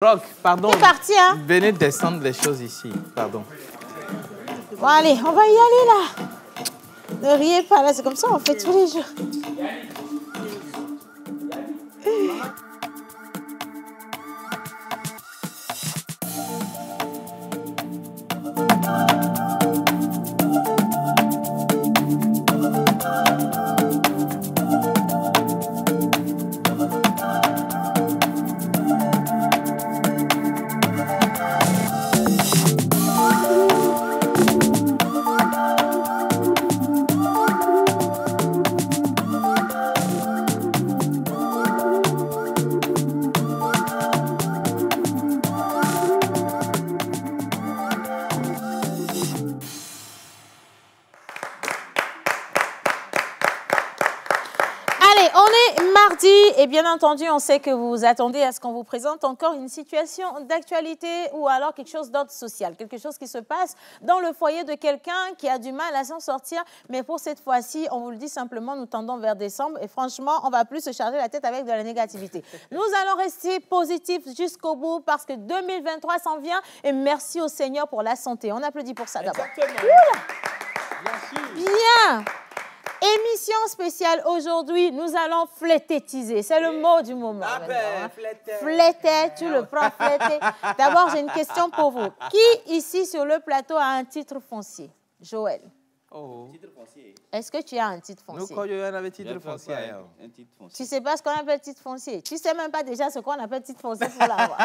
Rock, pardon. C'est parti, hein? Venez descendre les choses ici, pardon. Bon, allez, on va y aller, là. Ne riez pas, là, c'est comme ça, on fait tous les jours. Et bien entendu, on sait que vous vous attendez à ce qu'on vous présente encore une situation d'actualité ou alors quelque chose d'ordre social, quelque chose qui se passe dans le foyer de quelqu'un qui a du mal à s'en sortir. Mais pour cette fois-ci, on vous le dit simplement, nous tendons vers décembre et franchement, on ne va plus se charger la tête avec de la négativité. Nous allons rester positifs jusqu'au bout parce que 2023 s'en vient et merci au Seigneur pour la santé. On applaudit pour ça d'abord. Bien. Émission spéciale aujourd'hui, nous allons flététiser. C'est le mot du moment. Ah ben, flété, tu le prends flété. D'abord, j'ai une question pour vous. Qui ici sur le plateau a un titre foncier? Joël. Oh. Titre foncier. Est-ce que tu as un titre foncier? Nous, quand on avait titre foncier. Un titre foncier. Tu ne sais pas ce qu'on appelle titre foncier. Tu ne sais même pas déjà ce qu'on appelle titre foncier pour l'avoir.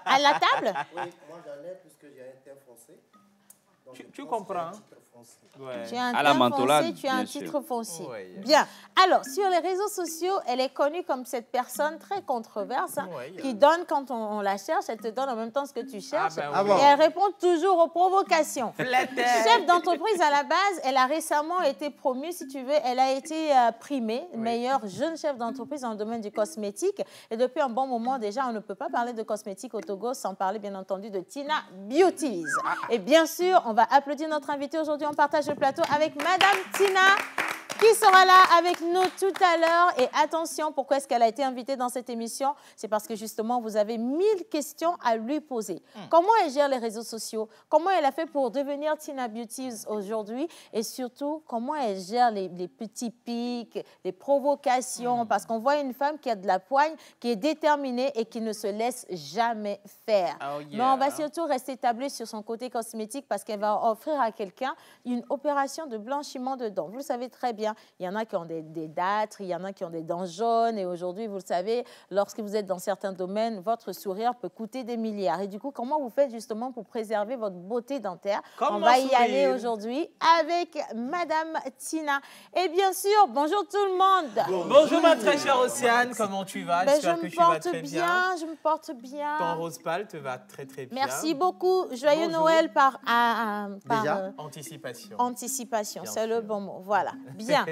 À la table? Oui, moi j'en ai puisque j'ai un terme foncier. Tu comprends? Ouais. Tu as un terme foncier, tu as un titre foncier. Ouais. Bien. Alors, sur les réseaux sociaux, elle est connue comme cette personne très controverse qui donne quand on la cherche, elle te donne en même temps ce que tu cherches. Et elle répond toujours aux provocations. Chef d'entreprise à la base, elle a récemment été promue, si tu veux, elle a été primée, meilleure jeune chef d'entreprise dans le domaine du cosmétique. Et depuis un bon moment déjà, on ne peut pas parler de cosmétique au Togo sans parler bien entendu de Tina Beauties. Et bien sûr, on va applaudir notre invitée aujourd'hui. On partage le plateau avec Madame Tina qui sera là avec nous tout à l'heure. Et attention, pourquoi est-ce qu'elle a été invitée dans cette émission? C'est parce que justement, vous avez 1000 questions à lui poser. Comment elle gère les réseaux sociaux? Comment elle a fait pour devenir Tina Beauties aujourd'hui? Et surtout, comment elle gère les petits pics, les provocations? Parce qu'on voit une femme qui a de la poigne, qui est déterminée et qui ne se laisse jamais faire. Mais on va surtout rester tablé sur son côté cosmétique parce qu'elle va offrir à quelqu'un une opération de blanchiment de dents. Vous le savez très bien. Il y en a qui ont des dartres, il y en a qui ont des dents jaunes. Et aujourd'hui, vous le savez, lorsque vous êtes dans certains domaines, votre sourire peut coûter des milliards. Et du coup, comment vous faites justement pour préserver votre beauté dentaire? On va y aller aujourd'hui avec Madame Tina. Et bien sûr, bonjour tout le monde. Bonjour ma très chère Océane, comment tu vas? J'espère que tu vas très bien. Je me porte bien. Ton rose pâle te va très très bien. Merci beaucoup. Joyeux Noël par anticipation. Anticipation, c'est le bon mot. Voilà. Bien.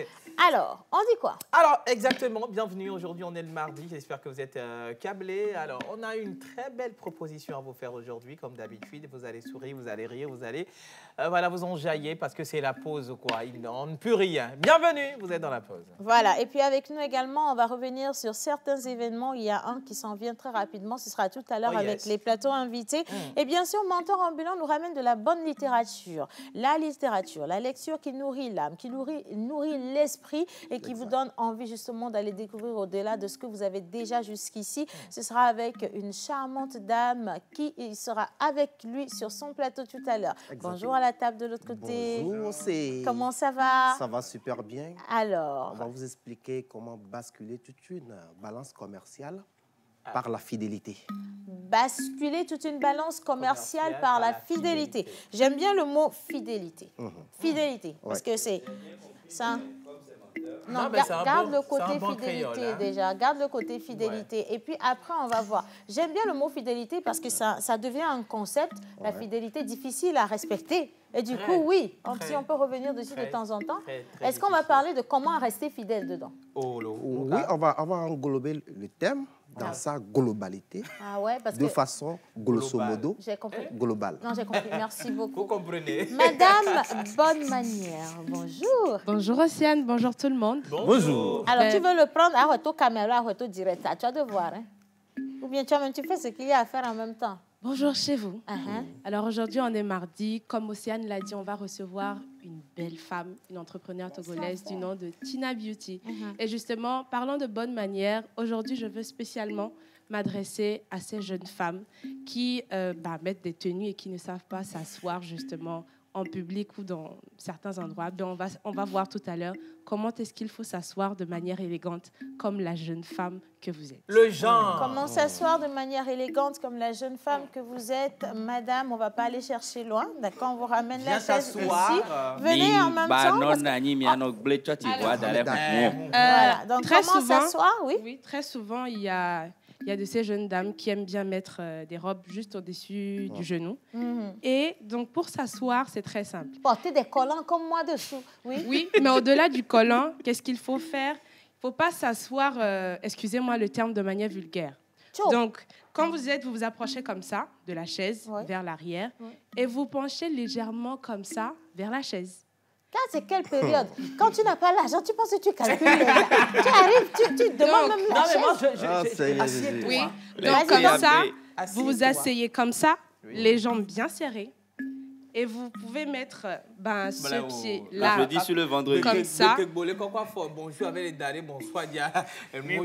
Alors, on dit quoi? Alors, exactement. Bienvenue. Aujourd'hui, on est le mardi. J'espère que vous êtes câblés. Alors, on a une très belle proposition à vous faire aujourd'hui. Comme d'habitude, vous allez sourire, vous allez rire, vous allez voilà, vous enjailler parce que c'est la pause, quoi. On ne peut rien. Bienvenue, vous êtes dans la pause. Voilà. Et puis, avec nous également, on va revenir sur certains événements. Il y a un qui s'en vient très rapidement. Ce sera tout à l'heure avec les plateaux invités. Et bien sûr, Mentor Ambulant nous ramène de la bonne littérature. La littérature, la lecture qui nourrit l'âme, qui nourrit l'esprit et qui vous donne envie justement d'aller découvrir au-delà de ce que vous avez déjà jusqu'ici. Ce sera avec une charmante dame qui sera avec lui sur son plateau tout à l'heure. Bonjour à la table de l'autre côté. Bonjour, c'est... Comment ça va? Ça va super bien. Alors? On va vous expliquer comment basculer toute une balance commerciale par la fidélité. Basculer toute une balance commerciale par la fidélité. J'aime bien le mot fidélité. Fidélité, parce que c'est ça. Non, garde le côté fidélité déjà. Garde le côté fidélité. Et puis après, on va voir. J'aime bien le mot fidélité parce que ça devient un concept, la fidélité difficile à respecter. Et du coup, oui, si on peut revenir dessus de temps en temps. Est-ce qu'on va parler de comment rester fidèle dedans? Oui, on va englober le thème dans sa globalité, de façon grosso modo globale. Non, j'ai compris. Merci beaucoup. Vous comprenez. Madame Bonne Manière, bonjour. Bonjour Océane, bonjour tout le monde. Bonjour. Alors, tu veux le prendre à retour caméra, à retour direct. Tu vas devoir, hein? Ou bien toi-même, tu fais ce qu'il y a à faire en même temps? Bonjour chez vous. Alors aujourd'hui, on est mardi. Comme Océane l'a dit, on va recevoir une belle femme, une entrepreneure togolaise du nom de Tina Beauty. Et justement, parlant de bonne manière, aujourd'hui, je veux spécialement m'adresser à ces jeunes femmes qui mettent des tenues et qui ne savent pas s'asseoir justement en public ou dans certains endroits. Donc on va voir tout à l'heure comment est-ce qu'il faut s'asseoir de manière élégante comme la jeune femme que vous êtes. Le genre. Comment s'asseoir de manière élégante comme la jeune femme que vous êtes, madame, on ne va pas aller chercher loin, d'accord? On vous ramène la chaise ici. Venez en même temps. Voilà. Donc comment s'asseoir? Oui, très souvent, il y a de ces jeunes dames qui aiment bien mettre des robes juste au-dessus du genou. Et donc, pour s'asseoir, c'est très simple. Porter des collants comme moi dessous. Oui, mais au-delà du collant, qu'est-ce qu'il faut faire? Il ne faut pas s'asseoir, excusez-moi le terme, de manière vulgaire. Donc, quand vous vous approchez comme ça, de la chaise vers l'arrière, et vous penchez légèrement comme ça vers la chaise. Là, c'est quelle période? Quand tu n'as pas l'argent, tu penses que tu calcules. Tu arrives, tu demandes même la chaise. Moi, assieds-toi. Oui. Donc, comme ça, vous vous asseyez comme ça, les jambes bien serrées. Et vous pouvez mettre ce pied-là. Je dis sur le vendredi. Comme ça. Bonjour avec les dames, bonsoir. Non, on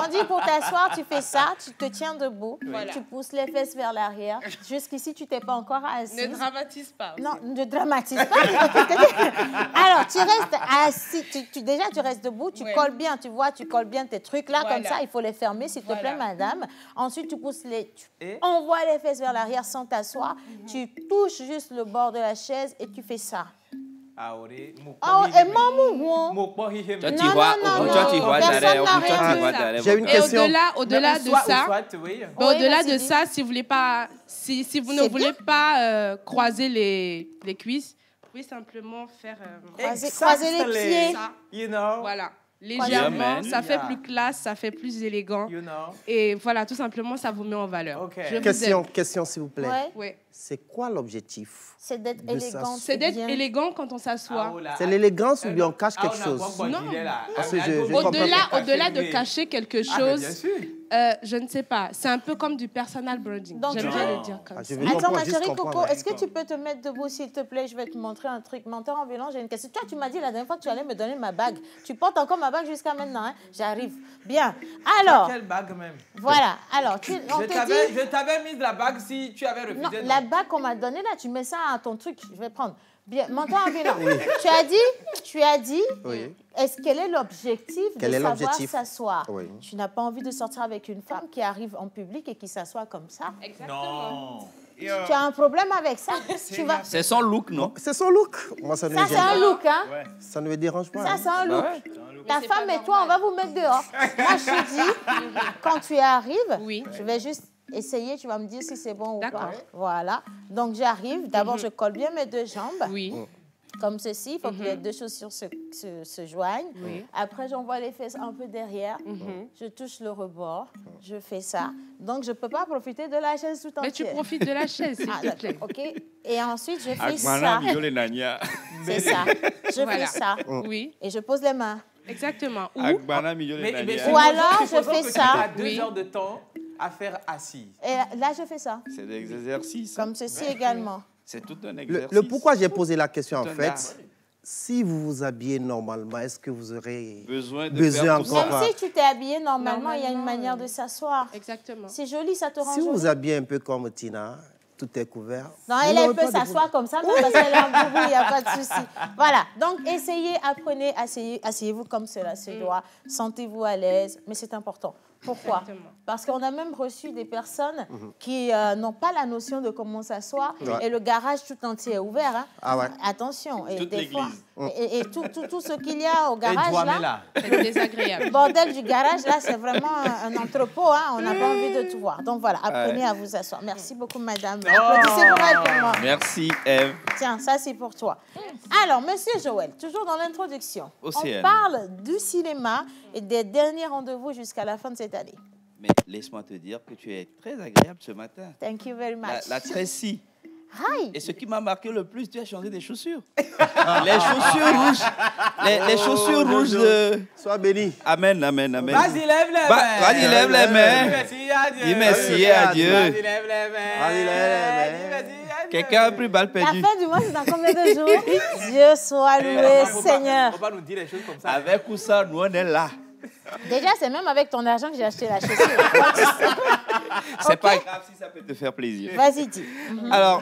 dit pour t'asseoir, tu fais ça, tu te tiens debout, tu pousses les fesses vers l'arrière. Jusqu'ici, tu t'es pas encore assise. Ne dramatise pas. Non, ne dramatise pas. Alors, tu restes assis, déjà tu restes debout, tu colles bien, tu vois, tu colles bien tes trucs là, comme ça, il faut les fermer, s'il te plaît, madame. Ensuite, tu pousses tu envoies les fesses vers l'arrière sans t'asseoir. Tu touches juste le bord de la chaise et tu fais ça. Et maman, j'ai une question. Au-delà de ça, si vous ne voulez pas croiser les cuisses, vous pouvez simplement faire croiser les pieds. Voilà. Légèrement, ça fait plus classe, ça fait plus élégant. Et voilà, tout simplement, ça vous met en valeur. Question, s'il vous plaît. Oui. C'est quoi l'objectif? C'est d'être élégant. C'est d'être élégant quand on s'assoit. C'est l'élégance ou bien on cache quelque chose? Non. Au-delà de cacher quelque chose, je ne sais pas. C'est un peu comme du personal branding. J'aime bien le dire comme ça. Attends, ma chérie Coco, est-ce que tu peux te mettre debout, s'il te plaît? Je vais te montrer un truc. Menteur ambulant, j'ai une question. Toi, tu m'as dit la dernière fois que tu allais me donner ma bague. Tu portes encore ma bague jusqu'à maintenant, hein? J'arrive. Bien. Alors. Quelle bague même? Voilà. Alors, je t'avais mis de la bague si tu avais refusé. Non, la bague qu'on m'a donnée là, tu mets ça à ton truc. Je vais prendre. Bien, menteur ambulant. Tu as dit, quel est l'objectif de savoir s'asseoir? Tu n'as pas envie de sortir avec une femme qui arrive en public et qui s'assoit comme ça? Exactement. Non. Tu as un problème avec ça? C'est son look, non? C'est son look. Moi, ça c'est un look, hein? Ça ne me dérange pas. Ça, c'est un look. Ta femme et toi, on va vous mettre dehors. Moi, je te dis, quand tu arrives, je vais juste essayer, tu vas me dire si c'est bon ou pas. Voilà. Donc, j'arrive. D'abord, je colle bien mes deux jambes. Oui. Comme ceci. Il faut que les deux chaussures se joignent. Oui. Après, j'envoie les fesses un peu derrière. Je touche le rebord. Je fais ça. Donc, je ne peux pas profiter de la chaise tout entière. Mais tu profites de la chaise, s'il te plaît. OK. Et ensuite, je fais ça. C'est ça. Je fais ça. Oui. Et je pose les mains. Exactement. Ou alors, je fais ça. Tu as 2 heures de temps à faire assise. Et là, je fais ça. C'est des exercices. Comme ceci également. C'est tout un exercice. Le pourquoi j'ai posé la question, en fait, si vous vous habillez normalement, est-ce que vous aurez besoin encore? Même si tu t'es habillé normalement, il y a une manière de s'asseoir. Exactement. C'est joli, ça te rend Si joli. vous vous habillez un peu comme Tina, tout est couvert. Non, elle peut s'asseoir comme ça, même parce qu'elle a un boubou, il n'y a pas de souci. Voilà, donc essayez, apprenez, asseyez-vous comme cela se doit, sentez-vous à l'aise, mais c'est important. Pourquoi? Parce qu'on a même reçu des personnes qui n'ont pas la notion de comment s'asseoir et le garage tout entier est ouvert. Hein. Ah ouais. Attention. Et toute des fois, l'église. et tout ce qu'il y a au garage là, c'est désagréable. Le bordel du garage là, c'est vraiment un entrepôt. Hein. On n'a pas envie de tout voir. Donc voilà, apprenez à vous asseoir. Merci beaucoup, madame. Applaudissez pour elle pour moi. Merci, Ève. Tiens, ça c'est pour toi. Alors, monsieur Joël, toujours dans l'introduction, Océane. on parle du cinéma et des derniers rendez-vous jusqu'à la fin de cette année. Mais laisse-moi te dire que tu es très agréable ce matin. Thank you very much. La Tracy. Aïe. Et ce qui m'a marqué le plus, tu as changé des chaussures. Les chaussures rouges. Les chaussures rouges de... Sois béni. Amen, amen, amen. Vas-y, lève les mains. Vas-y, lève les mains. Dis merci à Dieu. Vas-y, lève les mains. Vas-y, lève les mains. Quelqu'un a pris balle La perdue. fin du mois, c'est dans combien de jours? Dieu soit loué, Seigneur. On va nous dire les choses comme ça. Avec ou sans, nous, on est là. Déjà, c'est même avec ton argent que j'ai acheté la chaussure. C'est pas grave si ça peut te faire plaisir. Vas-y, dis. Alors,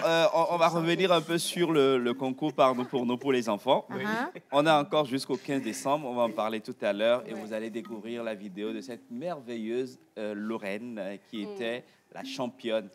on va revenir un peu sur le concours pour les enfants. On a encore jusqu'au 15 décembre. On va en parler tout à l'heure. Et vous allez découvrir la vidéo de cette merveilleuse Lorraine qui était la championne.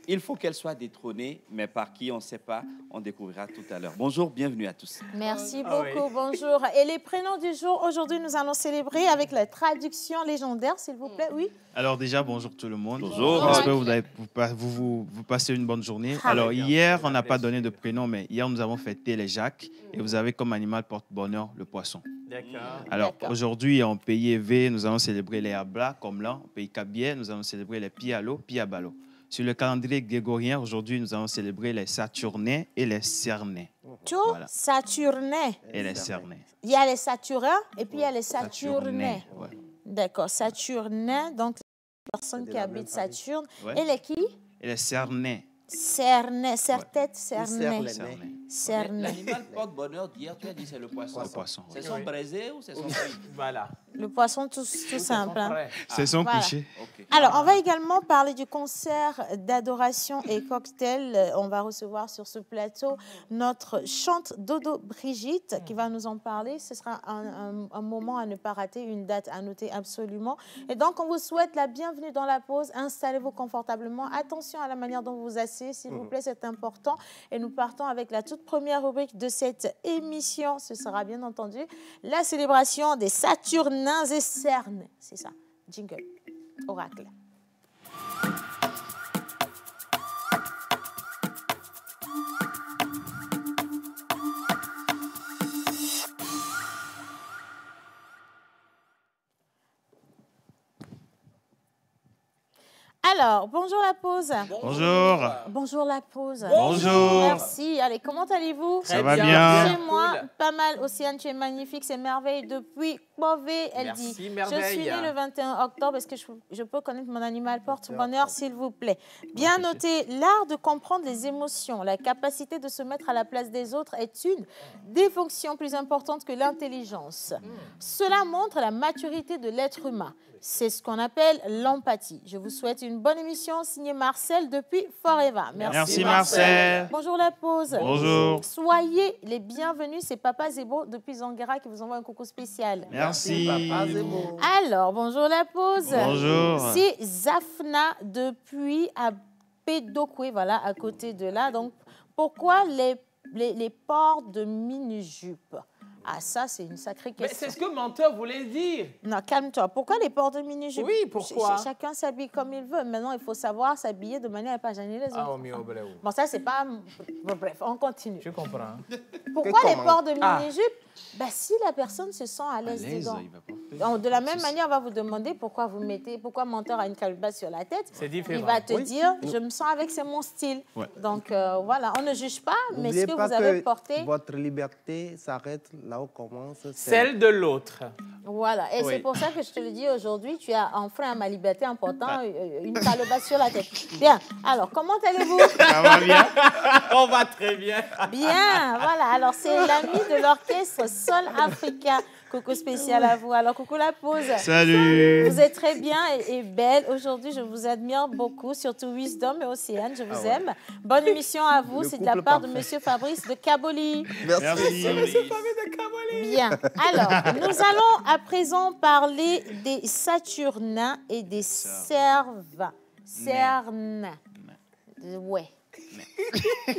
Il faut qu'elle soit détrônée, mais par qui, on ne sait pas. On découvrira tout à l'heure. Bonjour, bienvenue à tous. Merci beaucoup, bonjour. Et les prénoms du jour, aujourd'hui, nous allons célébrer avec la traduction légendaire, s'il vous plaît. Oui. Alors déjà, bonjour tout le monde. Bonjour. J'espère que vous passez une bonne journée. Alors hier, on n'a pas donné de prénom, mais hier, nous avons fêté les Jacques. Et vous avez comme animal porte-bonheur le poisson. D'accord. Alors aujourd'hui, en pays EV, nous allons célébrer les Abla, comme là. En pays Kabier, nous allons célébrer les Pialo, Piabalo. Sur le calendrier grégorien, aujourd'hui, nous allons célébrer les Saturnins et les Cernais. Tout Saturnais. Et les Cernais. Il y a les Saturins et puis il y a les Saturnais. Ouais. D'accord, Saturnais, donc les personnes qui habitent Saturne. Ouais. Et les qui? Et les Cernais. Cernais, serre-tête, Cernais. Cernais. L'animal porte-bonheur d'hier, tu as dit c'est le poisson. Le poisson. C'est son braisé ou c'est son cuit? Voilà. Le poisson tout simple. Hein. C'est son coucher. Okay. Alors, on va également parler du concert d'adoration et cocktail. On va recevoir sur ce plateau notre chante Dodo Brigitte qui va nous en parler. Ce sera un moment à ne pas rater, une date à noter absolument. Et donc, on vous souhaite la bienvenue dans la pause. Installez-vous confortablement. Attention à la manière dont vous vous asseyez, s'il vous plaît, c'est important. Et nous partons avec la toute première rubrique de cette émission. Ce sera bien entendu la célébration des Saturnins et Cernes. C'est ça. Jingle. Oracle. Alors, bonjour la pause. Bonjour. Bonjour la pause. Bonjour. Merci. Allez, comment allez-vous? Ça va bien. Chez moi, pas mal. Océane, tu es magnifique, c'est merveille. Depuis Beauvais, elle Merci, dit. merveille. Je suis née le 21 octobre. Est-ce que je peux connaître mon animal porte-bonheur, s'il vous plaît? Bien noté, l'art de comprendre les émotions, la capacité de se mettre à la place des autres est une des fonctions plus importantes que l'intelligence. Cela montre la maturité de l'être humain. C'est ce qu'on appelle l'empathie. Je vous souhaite une bonne émission signée Marcel depuis Forever. Merci Marcel. Bonjour la pause. Bonjour. Soyez les bienvenus. C'est Papa Zebo depuis Zanguera qui vous envoie un coucou spécial. Merci. Papa Zebo. Alors, bonjour la pause. Bonjour. C'est Zafna depuis à Pédokoué, voilà, à côté de là. Donc, pourquoi les ports de mini-jupe? Ah, ça, c'est une sacrée question. Mais c'est ce que menteur voulait dire. Non, calme-toi. Pourquoi les ports de mini-jupe? Oui, pourquoi? Chacun s'habille comme il veut. Maintenant, il faut savoir s'habiller de manière à ne pas gêner les autres. Bon, ça, c'est pas... Bon, bref, on continue. Je comprends. Pourquoi les ports de mini-jupe? Ben, si la personne se sent à l'aise dedans. Donc, de la même manière, on va vous demander pourquoi menteur a une calebasse sur la tête. C'est différent. Il va te dire, je me sens avec, c'est mon style. Ouais. Donc, voilà, on ne juge pas, mais ce que N'oubliez pas vous avez porté... votre liberté s'arrête là où commence celle de l'autre. Voilà, et c'est pour ça que je te le dis aujourd'hui, tu as enfreint à ma liberté en portant une calebasse sur la tête. Bien, alors, comment allez-vous? Ça va bien. On va très bien. Bien, voilà, alors c'est l'ami de l'orchestre Sol Africa. Coucou spécial à vous. Alors, coucou la pause. Salut. Vous êtes très bien et belle. Aujourd'hui, je vous admire beaucoup, surtout Wisdom et Océane. Je vous aime. Bonne émission à vous. C'est de la part de Monsieur Fabrice de Caboli. Merci. Monsieur Fabrice de Caboli. Bien. Alors, nous allons à présent parler des Saturnins et des Cervins. Cernins. Ouais.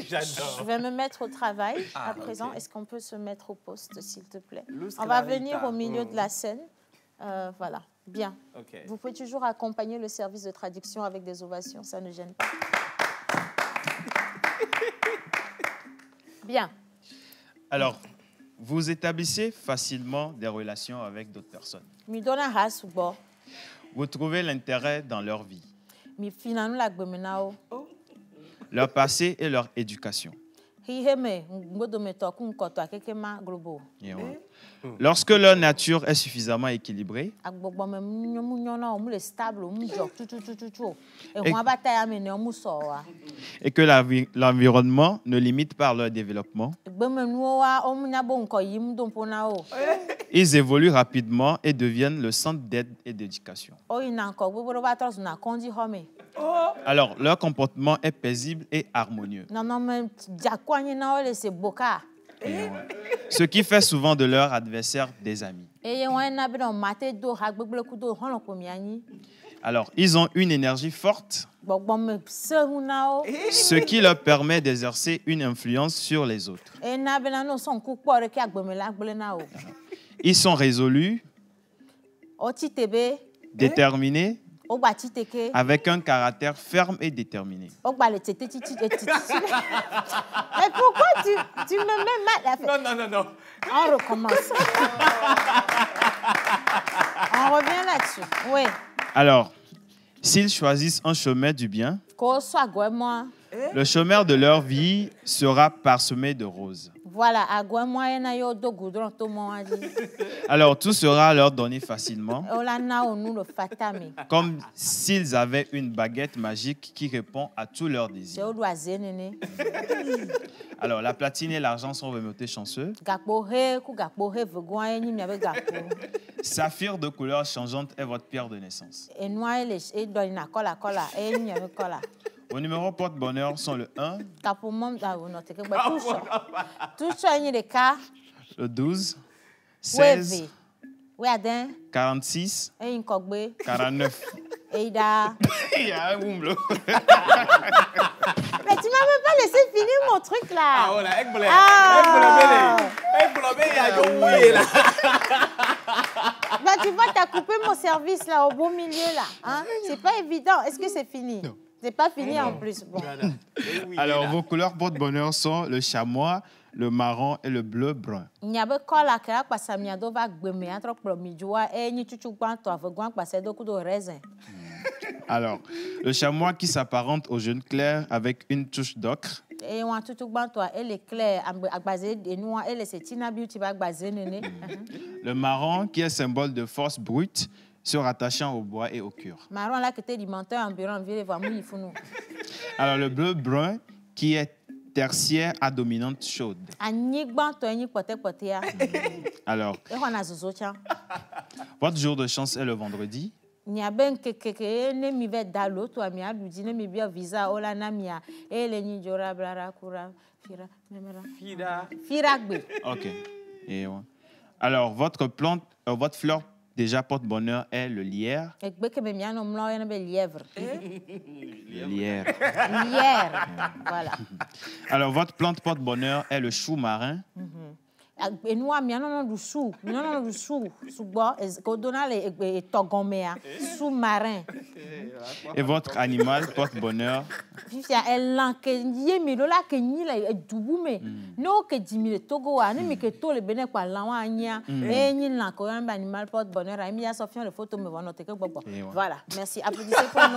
J'adore. Je vais me mettre au travail à présent. Est-ce qu'on peut se mettre au poste, s'il te plaît? On va venir au milieu de la scène. Voilà. Bien. Okay. Vous pouvez toujours accompagner le service de traduction avec des ovations. Ça ne gêne pas. Bien. Alors, vous établissez facilement des relations avec d'autres personnes. Vous trouvez l'intérêt dans leur vie. leur passé et leur éducation. Lorsque leur nature est suffisamment équilibrée et que l'environnement ne limite pas leur développement, ils évoluent rapidement et deviennent le centre d'aide et d'éducation. Alors, leur comportement est paisible et harmonieux. Ce qui fait souvent de leurs adversaires des amis. Alors, ils ont une énergie forte, ce qui leur permet d'exercer une influence sur les autres. Ils sont résolus, déterminés, avec un caractère ferme et déterminé. Mais pourquoi tu me mets mal? Non. On recommence. On revient là-dessus. Oui. Alors, s'ils choisissent un chemin du bien, le chemin de leur vie sera parsemé de roses. Voilà. Alors, tout sera leur donné facilement, comme s'ils avaient une baguette magique qui répond à tous leurs désirs. Alors, la platine et l'argent sont remontés chanceux. Saphir de couleur changeante est votre pierre de naissance. Vos numéros porte-bonheur sont le 1, le 12, 16, 46, 49. Mais tu m'as même pas laissé finir mon truc là. Ah voilà, tu vois, tu as coupé mon service là au beau milieu là. Hein? C'est pas évident. Est-ce que c'est fini? Non. C'est pas fini en plus. Bon. Alors, vos couleurs porte-bonheur sont le chamois, le marron et le bleu-brun. Alors, le chamois qui s'apparente au jaune clair avec une touche d'ocre. Le marron qui est symbole de force brute, se rattachant au bois et au cuir. Alors, le bleu-brun qui est tertiaire à dominante chaude. Alors, votre jour de chance est le vendredi. Ok. Et ouais. Alors, votre plante, votre fleur déjà porte-bonheur est le lierre. Lierre. Voilà. Alors, votre plante porte-bonheur est le chou marin. Sous-marin. Et votre animal porte-bonheur. Voilà, merci. Applaudissez pour nous.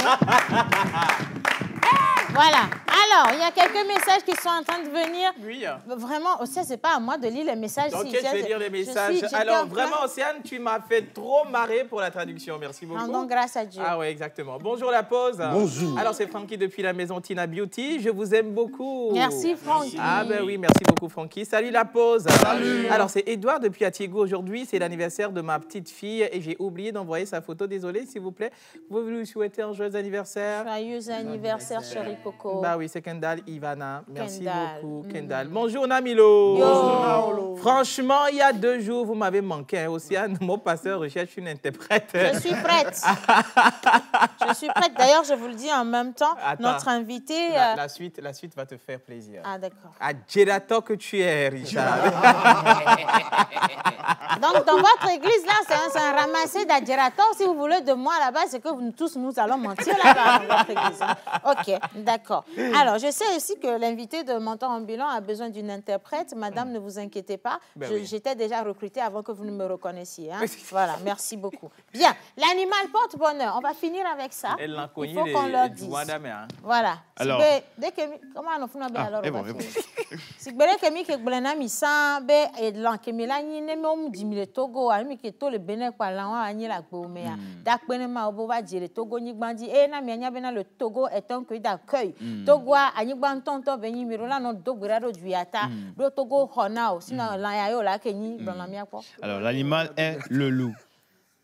Voilà. Alors, il y a quelques messages qui sont en train de venir. Oui. Vraiment, Océane, c'est pas à moi de lire les messages. Ok, je vais lire les messages. Alors, vraiment, Océane, tu m'as fait trop marrer pour la traduction. Merci beaucoup. Rendons grâce à Dieu. Ah oui, exactement. Bonjour la pause. Bonjour. Alors, c'est Francky depuis la maison Tina Beauty. Je vous aime beaucoup. Merci, Francky. Ah ben oui, merci beaucoup, Francky. Salut la pause. Salut. Alors, c'est Edouard depuis Atiego aujourd'hui. C'est l'anniversaire de ma petite fille et j'ai oublié d'envoyer sa photo. Désolé, s'il vous plaît. Vous lui souhaitez un joyeux anniversaire. Joyeux anniversaire, chérie Coco. Bah oui, c'est Kendall Ivana. Merci beaucoup, Kendall. Bonjour, Namilo. Yo. Franchement, il y a 2 jours, vous m'avez manqué. Hein, Océane, mon passeur recherche une interprète. Je suis prête. Je suis prête. D'ailleurs, je vous le dis en même temps, notre invité... La suite va te faire plaisir. Ah, d'accord. À Gelato que tu es, Richard. Donc, dans votre église, là, c'est un ramassé d'Adjerato. Si vous voulez de moi là-bas, c'est que tous nous allons mentir là-bas dans votre église. Hein. OK, d'accord. Alors, je sais aussi que l'invité de Mentor Ambulant a besoin d'une interprète. Madame, ne vous inquiétez pas. J'étais déjà recrutée avant que vous ne me reconnaissiez. Hein. Voilà, merci beaucoup. Bien, l'animal porte bonheur. On va finir avec ça. Il faut qu'on leur dise. Voilà. Alors... Comment on fait alors? Si vous avez que vous avez mis ça, vous avez mis la le Togo, le Bénin, le Togo est un pays d'accueil. Togo a alors, l'animal est le loup.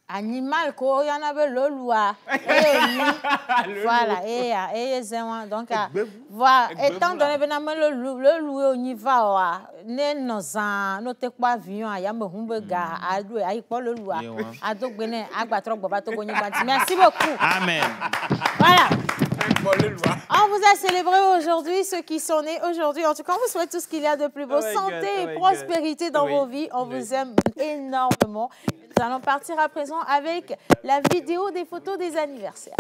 Animal, il y en avait le loup. Voilà, donc, voilà, étant donné que le loup, on y va. Merci beaucoup. Amen. Voilà. On vous a célébré aujourd'hui, ceux qui sont nés aujourd'hui. En tout cas, on vous souhaite tout ce qu'il y a de plus beau. Santé et prospérité dans vos vies. On vous aime énormément. Nous allons partir à présent avec la vidéo des photos des anniversaires.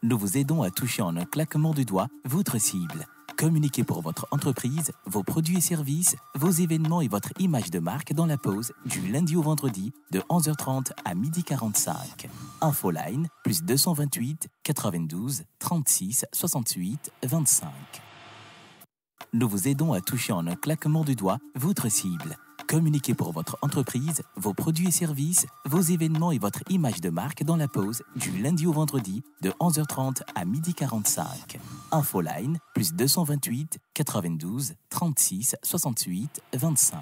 Nous vous aidons à toucher en un claquement de doigts votre cible. Communiquez pour votre entreprise, vos produits et services, vos événements et votre image de marque dans la pause du lundi au vendredi de 11h30 à 12h45. Infoline plus 228 92 36 68 25. Nous vous aidons à toucher en un claquement de doigts votre cible. Communiquez pour votre entreprise, vos produits et services, vos événements et votre image de marque dans la pause du lundi au vendredi de 11h30 à 12h45. Infoline plus 228 92 36 68 25.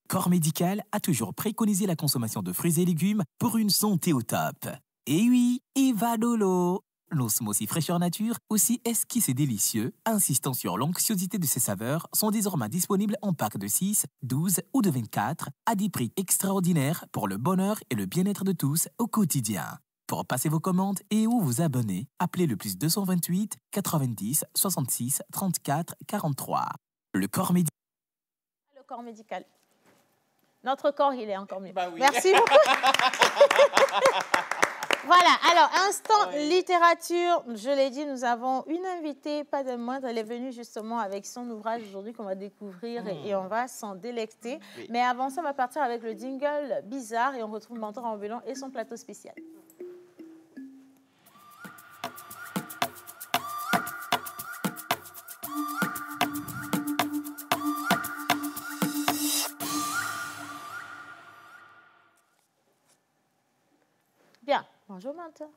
Corps Médical a toujours préconisé la consommation de fruits et légumes pour une santé au top. Et oui, Evadolo! Nos smoothies fraîcheur nature, aussi esquisses et délicieux, insistant sur l'onctuosité de ses saveurs, sont désormais disponibles en packs de 6, 12 ou de 24 à des prix extraordinaires pour le bonheur et le bien-être de tous au quotidien. Pour passer vos commandes et ou vous abonner, appelez le plus 228 90 66 34 43. Le corps médical. Le corps médical. Notre corps, il est encore mieux. Bah oui. Merci beaucoup. Voilà, alors, instant littérature, je l'ai dit, nous avons une invitée, pas de moindre, elle est venue justement avec son ouvrage aujourd'hui qu'on va découvrir et on va s'en délecter. Oui. Mais avant ça, on va partir avec le jingle bizarre et on retrouve Mentor Ambulant et son plateau spécial. Bien. Bonjour, Mentor.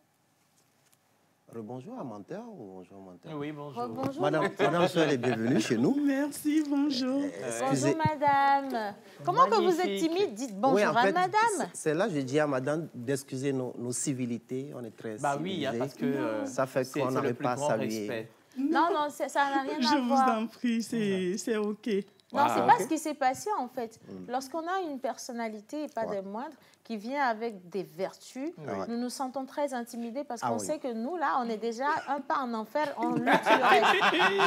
Bonjour à Mentor ou bonjour Mentor? Oui, bonjour. Bonjour. Madame Soeur est bienvenue chez nous. Merci, bonjour. Bonjour, madame. Comment que vous êtes timide? Dites bonjour à madame. C'est là que je dis à madame d'excuser nos civilités. On est très civilisés. Oui, parce que ça fait qu'on n'arrive pas à saluer. Non, ça n'a rien à voir. Je vous en prie, c'est OK. Non, c'est pas ce qui s'est passé en fait. Lorsqu'on a une personnalité, et pas des moindres, qui vient avec des vertus, nous nous sentons très intimidés parce qu'on sait que nous, là, on est déjà un pas en enfer, on lutte sur le reste.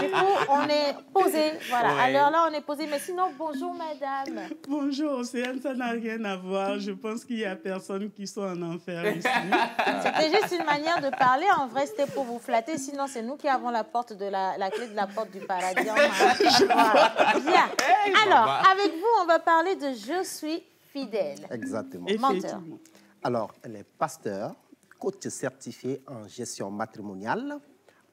Du coup, on est posé. Voilà, à l'heure là, on est posé. Mais sinon, bonjour madame. Bonjour Océane, ça n'a rien à voir. Je pense qu'il n'y a personne qui soit en enfer ici. C'était juste une manière de parler. En vrai, c'était pour vous flatter. Sinon, c'est nous qui avons la porte de la clé de la porte du paradis. Voilà. Bien. Alors, avec vous, on va parler de Je suis fidèle. Exactement. Menteur. Alors, elle est pasteur, coach certifié en gestion matrimoniale,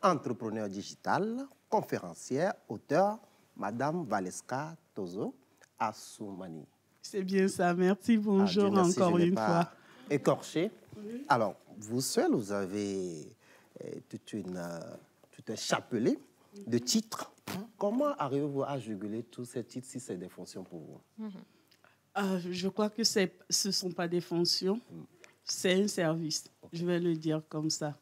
entrepreneur digital, conférencière, auteur, Madame Valeska Tozo Assoumani. C'est bien ça, merci, bonjour encore une fois. Écorché. Oui. Alors, vous seul, vous avez tout un chapelet de titres. Comment arrivez-vous à juguler tous ces titres si c'est des fonctions pour vous? Je crois que ce ne sont pas des fonctions, c'est un service. Je vais le dire comme ça.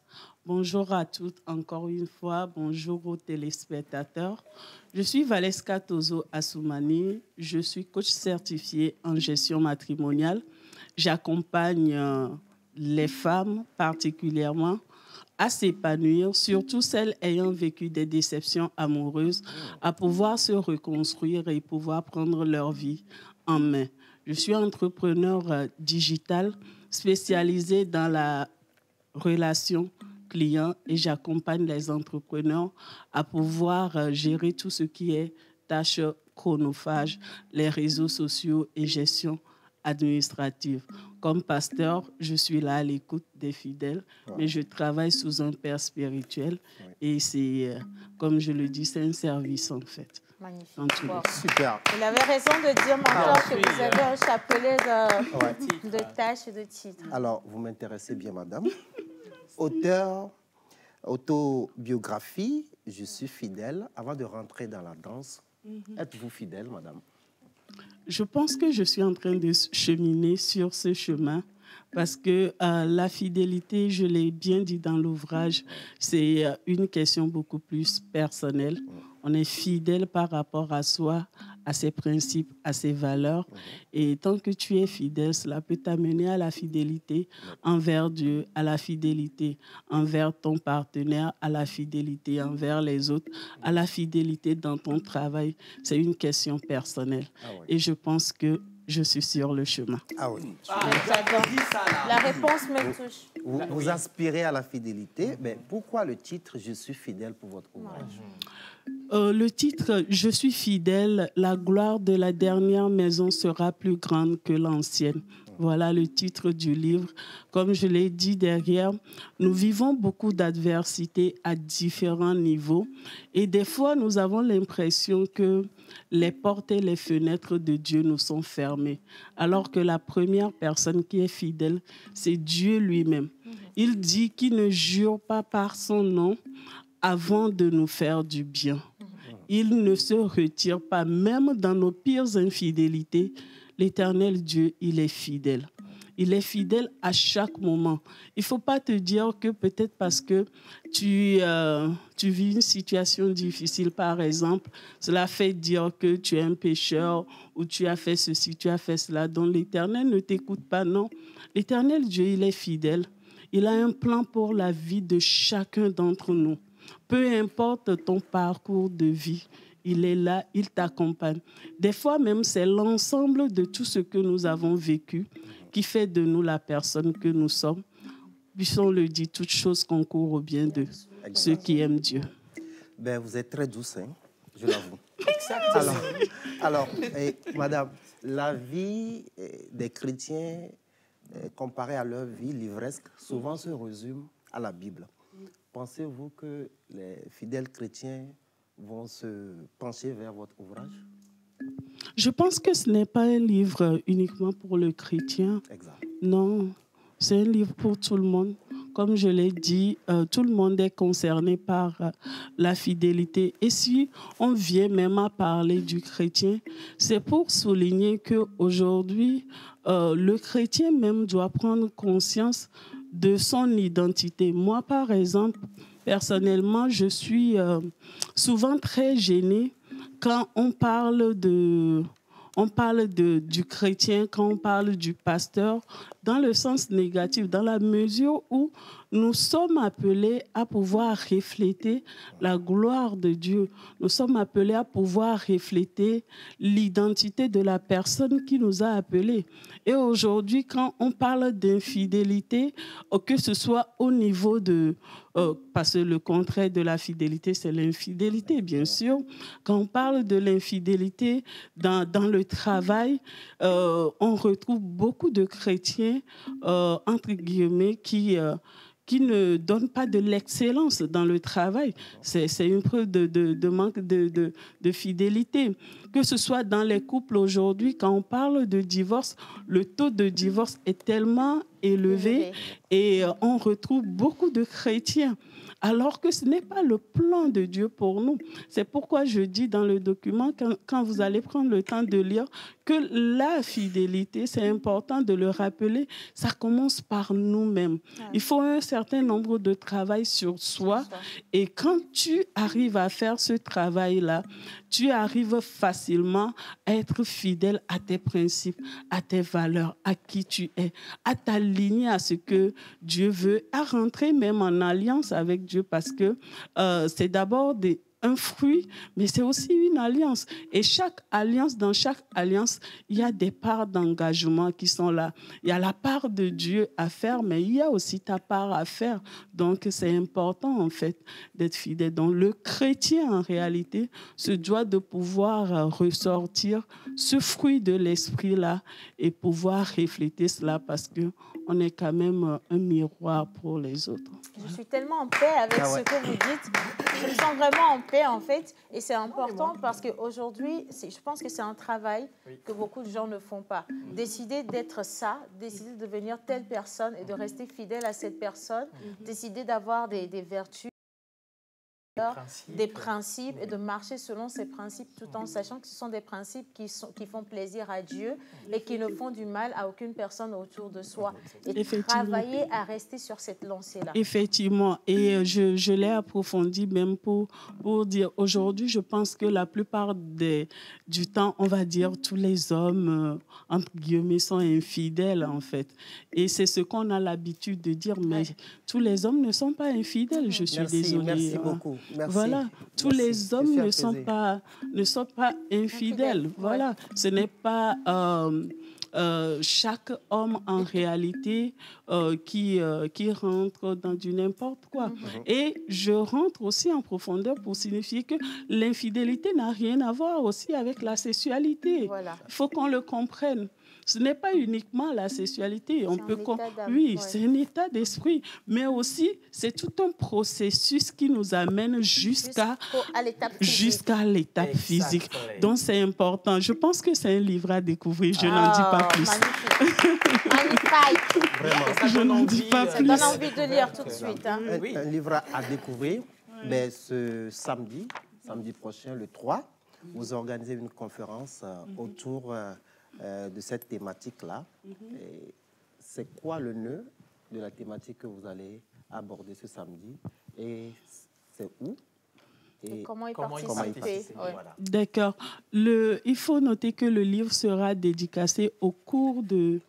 Bonjour à toutes, encore une fois. Bonjour aux téléspectateurs. Je suis Valeska Tozo Assoumani. Je suis coach certifié en gestion matrimoniale. J'accompagne les femmes particulièrement à s'épanouir, surtout celles ayant vécu des déceptions amoureuses, à pouvoir se reconstruire et pouvoir prendre leur vie en main. Je suis entrepreneur digital spécialisé dans la relation client et j'accompagne les entrepreneurs à pouvoir gérer tout ce qui est tâches chronophages, les réseaux sociaux et gestion administrative. Comme pasteur, je suis là à l'écoute des fidèles, mais je travaille sous un père spirituel et c'est, comme je le dis, c'est un service en fait. Magnifique. Wow. Super. Il avait raison de dire, mentor, que vous avez un chapelet de tâches et de titres. Alors, vous m'intéressez bien, madame. Auteur, autobiographie, je suis fidèle. Avant de rentrer dans la danse, êtes-vous fidèle, madame? Je pense que je suis en train de cheminer sur ce chemin parce que la fidélité, je l'ai bien dit dans l'ouvrage, c'est une question beaucoup plus personnelle. On est fidèle par rapport à soi, à ses principes, à ses valeurs. Et tant que tu es fidèle, cela peut t'amener à la fidélité envers Dieu, à la fidélité envers ton partenaire, à la fidélité envers les autres, à la fidélité dans ton travail. C'est une question personnelle. Et je pense que je suis sur le chemin. Ah oui. La réponse me touche. Vous aspirez à la fidélité, mais pourquoi le titre « Je suis fidèle » pour votre ouvrage? Le titre « Je suis fidèle, la gloire de la dernière maison sera plus grande que l'ancienne ». Voilà le titre du livre. Comme je l'ai dit derrière, nous vivons beaucoup d'adversités à différents niveaux et des fois, nous avons l'impression que les portes et les fenêtres de Dieu nous sont fermées, alors que la première personne qui est fidèle, c'est Dieu lui-même. Il dit qu'il ne jure pas par son nom avant de nous faire du bien. Il ne se retire pas, même dans nos pires infidélités. L'Éternel Dieu, il est fidèle. Il est fidèle à chaque moment. Il ne faut pas te dire que peut-être parce que tu vis une situation difficile, par exemple, cela fait dire que tu es un pécheur ou tu as fait ceci, tu as fait cela, dont l'Éternel ne t'écoute pas. Non, l'Éternel Dieu, il est fidèle. Il a un plan pour la vie de chacun d'entre nous. Peu importe ton parcours de vie, il est là, il t'accompagne. Des fois même, c'est l'ensemble de tout ce que nous avons vécu qui fait de nous la personne que nous sommes. Puissions le dire, toutes choses concourent au bien de ceux qui aiment Dieu. Ben, vous êtes très douce, hein, je l'avoue. Exactement. Alors madame, la vie des chrétiens, comparée à leur vie livresque, souvent se résume à la Bible. Pensez-vous que les fidèles chrétiens vont se pencher vers votre ouvrage? Je pense que ce n'est pas un livre uniquement pour le chrétien. Exact. Non, c'est un livre pour tout le monde. Comme je l'ai dit, tout le monde est concerné par la fidélité. Et si on vient même à parler du chrétien, c'est pour souligner qu'aujourd'hui, le chrétien même doit prendre conscience de son identité. Moi, par exemple, personnellement, je suis souvent très gênée quand on parle du chrétien, quand on parle du pasteur, dans le sens négatif, dans la mesure où nous sommes appelés à pouvoir refléter la gloire de Dieu. Nous sommes appelés à pouvoir refléter l'identité de la personne qui nous a appelés. Et aujourd'hui, quand on parle d'infidélité, que ce soit au niveau de... parce que le contraire de la fidélité, c'est l'infidélité, bien sûr. Quand on parle de l'infidélité dans le travail, on retrouve beaucoup de chrétiens chrétiens, entre guillemets, qui ne donnent pas de l'excellence dans le travail. C'est une preuve de manque de fidélité. Que ce soit dans les couples aujourd'hui, quand on parle de divorce, le taux de divorce est tellement élevé et on retrouve beaucoup de chrétiens. Alors que ce n'est pas le plan de Dieu pour nous. C'est pourquoi je dis dans le document, quand vous allez prendre le temps de lire, que la fidélité, c'est important de le rappeler, ça commence par nous-mêmes. Il faut un certain nombre de travail sur soi. Et quand tu arrives à faire ce travail-là, tu arrives facilement à être fidèle à tes principes, à tes valeurs, à qui tu es, à t'aligner à ce que Dieu veut, à rentrer même en alliance avec Dieu, parce que c'est d'abord un fruit, mais c'est aussi une alliance. Et dans chaque alliance, il y a des parts d'engagement qui sont là. Il y a la part de Dieu à faire, mais il y a aussi ta part à faire. Donc, c'est important, en fait, d'être fidèle. Donc, le chrétien, en réalité, se doit de pouvoir ressortir ce fruit de l'esprit-là et pouvoir refléter cela, parce qu'on est quand même un miroir pour les autres. Je suis tellement en paix avec ce que vous dites. Je me sens vraiment en paix, en fait. Et c'est important parce qu'aujourd'hui, je pense que c'est un travail que beaucoup de gens ne font pas. Décider d'être ça, décider de devenir telle personne et de rester fidèle à cette personne, décider d'avoir des vertus, des principes et de marcher selon ces principes tout en sachant que ce sont des principes qui font plaisir à Dieu et qui ne font du mal à aucune personne autour de soi. Et travailler à rester sur cette lancée-là. Effectivement. Et je l'ai approfondi même pour dire aujourd'hui, je pense que la plupart du temps, on va dire tous les hommes, entre guillemets, sont infidèles en fait. Et c'est ce qu'on a l'habitude de dire, mais tous les hommes ne sont pas infidèles. Je suis désolée. Merci beaucoup. Merci. Voilà, tous les hommes ne sont pas infidèles. Voilà, ce n'est pas chaque homme en réalité qui rentre dans du n'importe quoi. Et je rentre aussi en profondeur pour signifier que l'infidélité n'a rien à voir aussi avec la sexualité. Voilà. Il faut qu'on le comprenne. Ce n'est pas uniquement la sexualité. C'est un état d'esprit, mais aussi c'est tout un processus qui nous amène jusqu'à l'étape physique. Donc c'est important. Je pense que c'est un livre à découvrir. Je n'en dis pas plus. Magnifique. Vraiment. Je n'en dis pas plus. Ça donne envie de lire tout de suite. Hein. Un livre à découvrir. Mais ce samedi prochain, le 3, vous organisez une conférence autour de cette thématique-là. C'est quoi le nœud de la thématique que vous allez aborder ce samedi et c'est où et comment y participer. Voilà. D'accord. Il faut noter que le livre sera dédicacé au cours de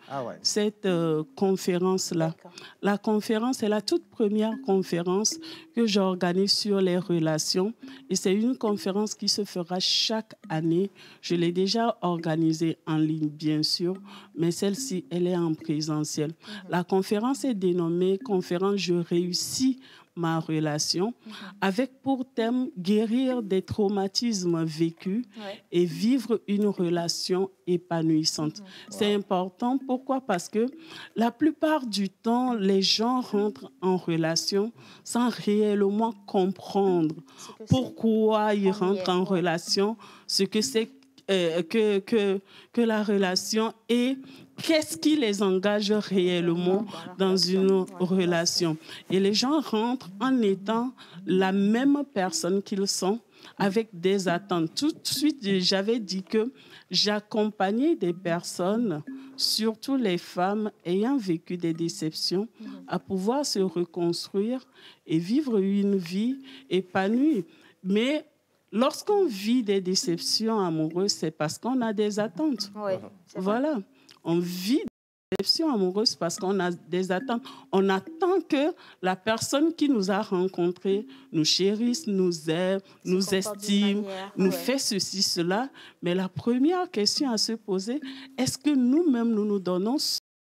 cette conférence-là. La conférence est la toute première conférence que j'organise sur les relations et c'est une conférence qui se fera chaque année. Je l'ai déjà organisée en ligne, bien sûr, mais celle-ci, elle est en présentiel. La conférence est dénommée « Conférence Je réussis ma relation » avec pour thème guérir des traumatismes vécus et vivre une relation épanouissante. C'est important. Pourquoi? Parce que la plupart du temps, les gens rentrent en relation sans réellement comprendre pourquoi ils rentrent en relation, ce que c'est que la relation et qu'est-ce qui les engage réellement dans une relation. Et les gens rentrent en étant la même personne qu'ils sont, avec des attentes. Tout de suite, j'avais dit que j'accompagnais des personnes, surtout les femmes ayant vécu des déceptions, à pouvoir se reconstruire et vivre une vie épanouie. Mais lorsqu'on vit des déceptions amoureuses, c'est parce qu'on a des attentes. Voilà. On vit des déceptions amoureuses parce qu'on a des attentes. On attend que la personne qui nous a rencontrés nous chérisse, nous aime, nous estime, nous fait ceci, cela. Mais la première question à se poser, est-ce que nous-mêmes, nous nous donnons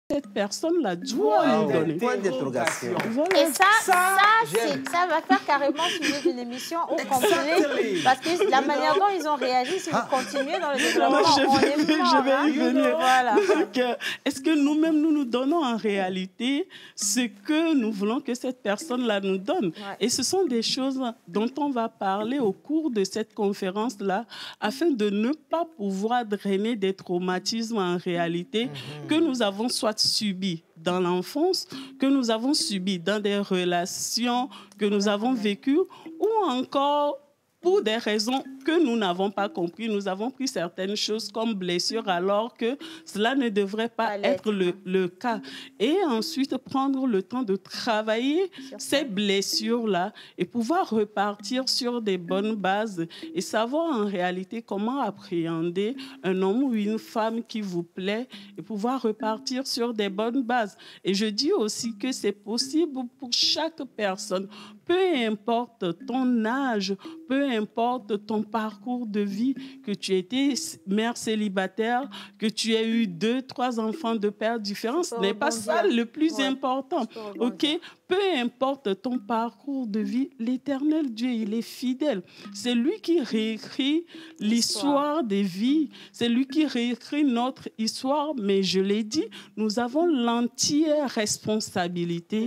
cette personne-là doit nous donner. Point d'interrogation. Voilà. Et ça va faire carrément sujet d'une émission au complet. Parce que la manière dont ils ont réagi, si vous continuez dans le développement, je vais y venir. Voilà. Donc, est-ce que nous-mêmes, nous donnons en réalité ce que nous voulons que cette personne-là nous donne? Et ce sont des choses dont on va parler au cours de cette conférence-là, afin de ne pas pouvoir drainer des traumatismes en réalité que nous avons soit subis dans l'enfance, que nous avons subis dans des relations que nous avons vécues, ou encore pour des raisons que nous n'avons pas compris. Nous avons pris certaines choses comme blessures alors que cela ne devrait pas être le cas. Et ensuite, prendre le temps de travailler ces blessures-là et pouvoir repartir sur des bonnes bases et savoir en réalité comment appréhender un homme ou une femme qui vous plaît et pouvoir repartir sur des bonnes bases. Et je dis aussi que c'est possible pour chaque personne. Peu importe ton âge, peu importe ton parcours de vie, que tu étais mère célibataire, que tu aies eu 2, 3 enfants de pères différents, ce n'est pas ça le plus important. OK? Peu importe ton parcours de vie, l'Éternel Dieu, il est fidèle. C'est lui qui réécrit l'histoire des vies. C'est lui qui réécrit notre histoire. Mais je l'ai dit, nous avons l'entière responsabilité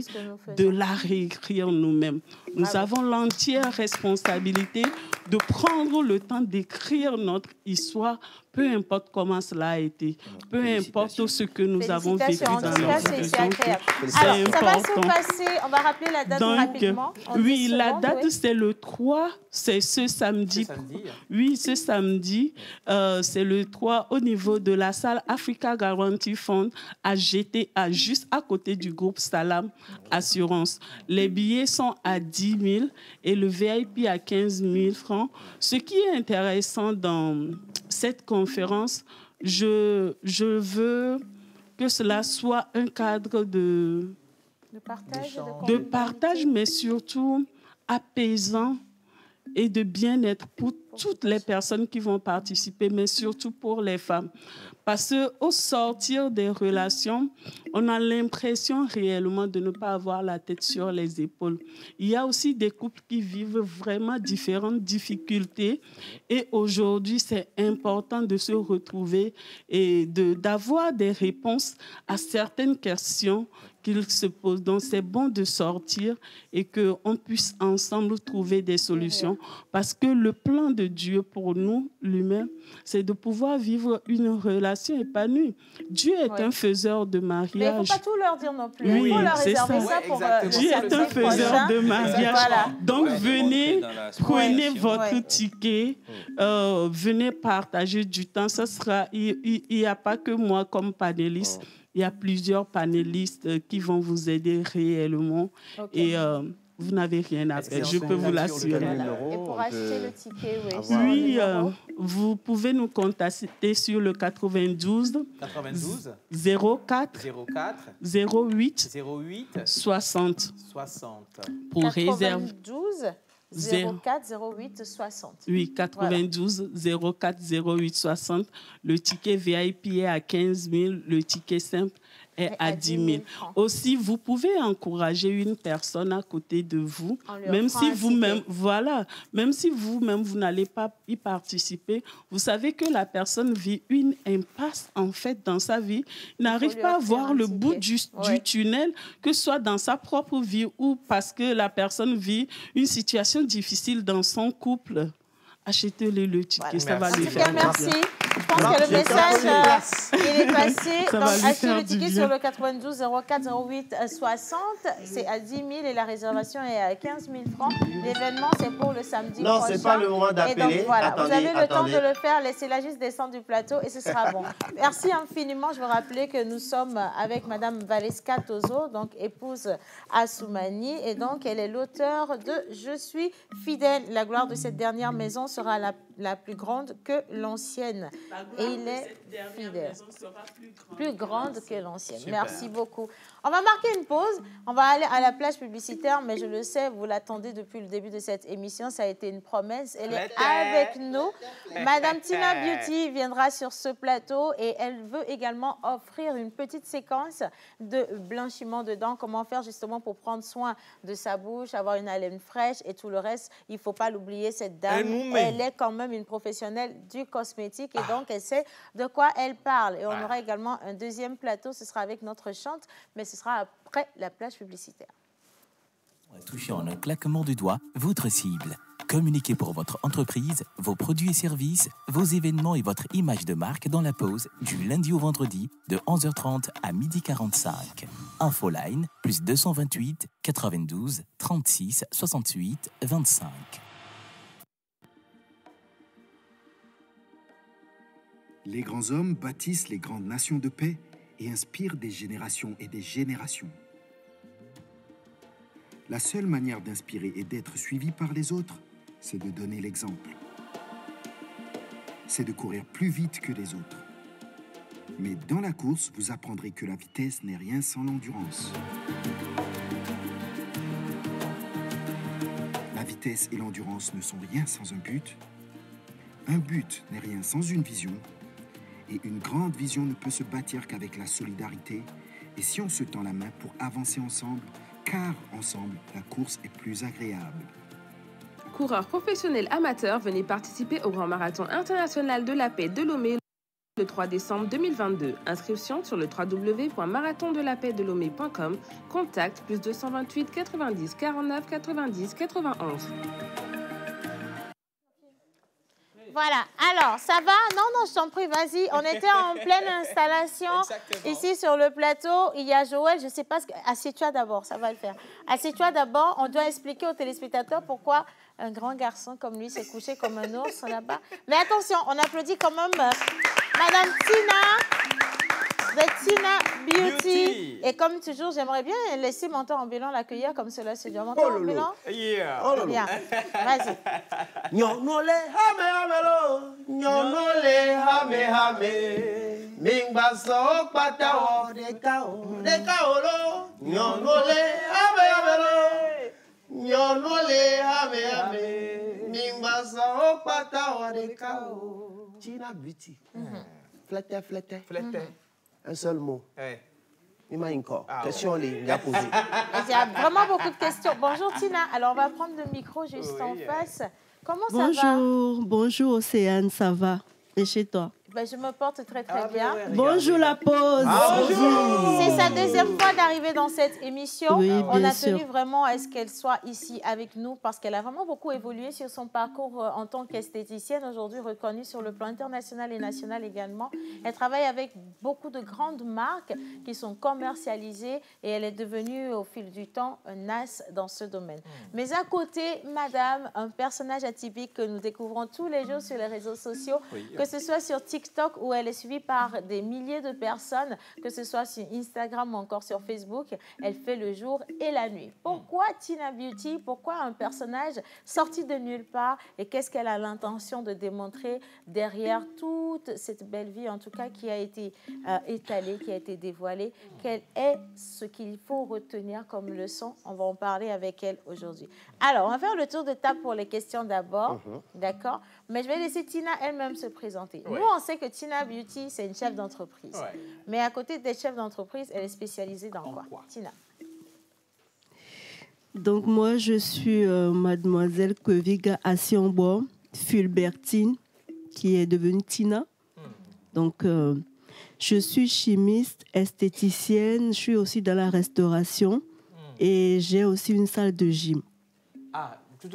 de la réécrire nous-mêmes. Nous avons l'entière responsabilité de prendre le temps d'écrire notre histoire, peu importe comment cela a été, peu importe ce que nous avons vécu dans notre vie. Alors, ça va se passer, on va rappeler la date rapidement. Oui, la date, c'est le 3, c'est ce samedi. Oui, ce samedi, c'est le 3 au niveau de la salle Africa Guarantee Fund à GTA, juste à côté du groupe Salam Assurance. Les billets sont à 10 000 et le VIP à 15 000 francs. Ce qui est intéressant dans cette conférence, je veux que cela soit un cadre de partage, mais surtout apaisant et de bien-être pour toutes les personnes qui vont participer, mais surtout pour les femmes. Parce qu'au sortir des relations, on a l'impression réellement de ne pas avoir la tête sur les épaules. Il y a aussi des couples qui vivent vraiment différentes difficultés. Et aujourd'hui, c'est important de se retrouver et d'avoir des réponses à certaines questions qu'ils se posent. Donc, c'est bon de sortir et qu'on puisse ensemble trouver des solutions. Parce que le plan de Dieu pour nous, l'humain, c'est de pouvoir vivre une relation épanouie. Dieu est un faiseur de mariage. Mais il ne faut pas tout leur dire non plus. Oui, il faut leur réserver ça pour Dieu est un faiseur de mariage. Voilà. Donc, venez, prenez votre ticket, venez partager du temps. Ça sera, il n'y a pas que moi comme panéliste. Il y a plusieurs panélistes qui vont vous aider réellement. Et vous n'avez rien à faire, je peux vous l'assurer. Et pour acheter le ticket, oui, vous pouvez nous contacter sur le 92 04 08 60 pour réserver. 04 08 60. Oui, 92 04 08 60. Le ticket VIP est à 15 000, le ticket simple est à 10 000. Aussi, vous pouvez encourager une personne à côté de vous, même si vous-même, vous n'allez pas y participer. Vous savez que la personne vit une impasse en fait dans sa vie, n'arrive pas à voir le bout du tunnel, que ce soit dans sa propre vie ou parce que la personne vit une situation difficile dans son couple. Achetez-le le ticket, ça va lui faire plaisir. Merci. Je pense que le message il est passé. Donc, achetez le ticket sur le 92 04 08 60. C'est à 10 000 et la réservation est à 15 000 francs. L'événement, c'est pour le samedi prochain. Non, ce n'est pas le moment d'appeler. Et donc, voilà, vous avez le temps de le faire. Laissez-la juste descendre du plateau et ce sera bon. Merci infiniment. Je veux rappeler que nous sommes avec Mme Valeska Tozo, donc épouse Assoumani. Et donc, elle est l'auteur de « Je suis fidèle ». La gloire de cette dernière maison sera la la plus grande que l'ancienne. Et il est fidèle. Plus grande que l'ancienne. Merci beaucoup. On va marquer une pause. On va aller à la plage publicitaire, mais je le sais, vous l'attendez depuis le début de cette émission. Ça a été une promesse. Elle est avec nous. Madame Tina Beauty viendra sur ce plateau et elle veut également offrir une petite séquence de blanchiment de dents. Comment faire justement pour prendre soin de sa bouche, avoir une haleine fraîche et tout le reste. Il ne faut pas l'oublier, cette dame. Elle est quand même une professionnelle du cosmétique et donc elle sait de quoi elle parle. Et on aura également un deuxième plateau. Ce sera avec notre chante, mais ce sera après la plage publicitaire. Touchez en un claquement de doigts votre cible. Communiquez pour votre entreprise, vos produits et services, vos événements et votre image de marque dans la pause du lundi au vendredi de 11h30 à 12h45. Infoline plus 228 92 36 68 25. Les grands hommes bâtissent les grandes nations de paix et inspirent des générations et des générations. La seule manière d'inspirer et d'être suivi par les autres, c'est de donner l'exemple. C'est de courir plus vite que les autres. Mais dans la course, vous apprendrez que la vitesse n'est rien sans l'endurance. La vitesse et l'endurance ne sont rien sans un but. Un but n'est rien sans une vision. Et une grande vision ne peut se bâtir qu'avec la solidarité et si on se tend la main pour avancer ensemble, car ensemble, la course est plus agréable. Coureurs professionnels amateurs, venez participer au Grand Marathon international de la paix de Lomé le 3 décembre 2022. Inscription sur le www.marathondelapaixdelomé.com. Contact plus 228 90 49 90 91. Voilà, alors, ça va? Non, je t'en prie, vas-y. On était en pleine installation. Exactement. Ici sur le plateau. Il y a Joël, je ne sais pas... Assieds-toi d'abord, ça va le faire. Assieds-toi d'abord. On doit expliquer aux téléspectateurs pourquoi un grand garçon comme lui s'est couché comme un ours là-bas. Mais attention, on applaudit quand même Madame Tina de Tina Beauty. Et comme toujours, j'aimerais bien laisser Mentor Ambulant l'accueillir comme cela se dit. Mentor Ambulant? Yeah. Oh, bien. Vas-y. Nyonole hame hamelo, nyonole hame hame, mingbaso patao dekaolo, nyonole hame hamelo, nyonole hame hame, mingbaso patao dekao. Tina Beauty. Fletté. Un seul mot. Question, il y a posé. Il y a vraiment beaucoup de questions. Bonjour Tina. Alors on va prendre le micro juste en face. Comment ça va? Bonjour Océane, ça va? Et chez toi? Ben, je me porte très bien. Bonjour la pause. Bonjour. C'est sa deuxième fois d'arriver dans cette émission. Oui, on a tenu vraiment à ce qu'elle soit ici avec nous parce qu'elle a vraiment beaucoup évolué sur son parcours en tant qu'esthéticienne, aujourd'hui reconnue sur le plan international et national également. Elle travaille avec beaucoup de grandes marques qui sont commercialisées et elle est devenue au fil du temps un as dans ce domaine. Mais à côté, madame, un personnage atypique que nous découvrons tous les jours sur les réseaux sociaux, que ce soit sur TikTok où elle est suivie par des milliers de personnes, que ce soit sur Instagram ou encore sur Facebook, elle fait le jour et la nuit. Pourquoi Tina Beauty? Pourquoi un personnage sorti de nulle part? Et qu'est-ce qu'elle a l'intention de démontrer derrière toute cette belle vie, en tout cas, qui a été étalée, qui a été dévoilée? Quel est ce qu'il faut retenir comme leçon? On va en parler avec elle aujourd'hui. Alors, on va faire le tour de table pour les questions d'abord, d'accord? Mais je vais laisser Tina elle-même se présenter. Nous, on sait que Tina Beauty, c'est une chef d'entreprise. Mais à côté des chefs d'entreprise, elle est spécialisée dans quoi? Tina. Donc, moi, je suis mademoiselle Kweviga Asiombo Fulbertine, qui est devenue Tina. Donc, je suis chimiste, esthéticienne, je suis aussi dans la restauration et j'ai aussi une salle de gym. Tu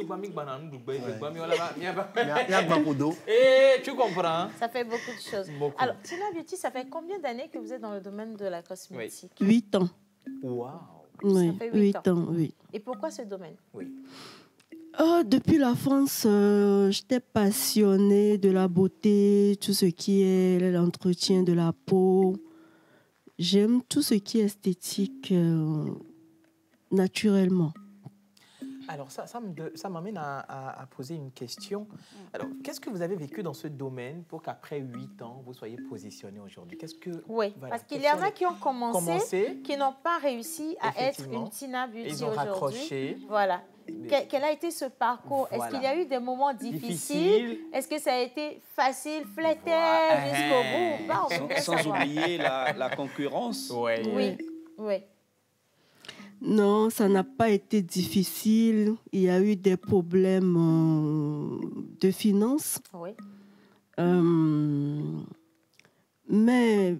comprends? Ça fait beaucoup de choses. Alors, Tina Beauty, ça fait combien d'années que vous êtes dans le domaine de la cosmétique? 8 ans. Wow. Oui, ça fait 8 ans, oui. Et pourquoi ce domaine? Depuis l'enfance, j'étais passionnée de la beauté, tout ce qui est l'entretien de la peau. J'aime tout ce qui est esthétique naturellement. Alors, ça m'amène à poser une question. Alors, qu'est-ce que vous avez vécu dans ce domaine pour qu'après 8 ans, vous soyez positionné aujourd'hui? Oui, voilà, parce qu'il y en a qui ont commencé, qui n'ont pas réussi à être une Tina Beauty aujourd'hui. Ils ont raccroché. Voilà. Quel a été ce parcours? Voilà. Est-ce qu'il y a eu des moments difficiles? Est-ce que ça a été facile, flatté jusqu'au bout? Sans oublier la concurrence. Oui. Non, ça n'a pas été difficile. Il y a eu des problèmes de finances. Oui. Mais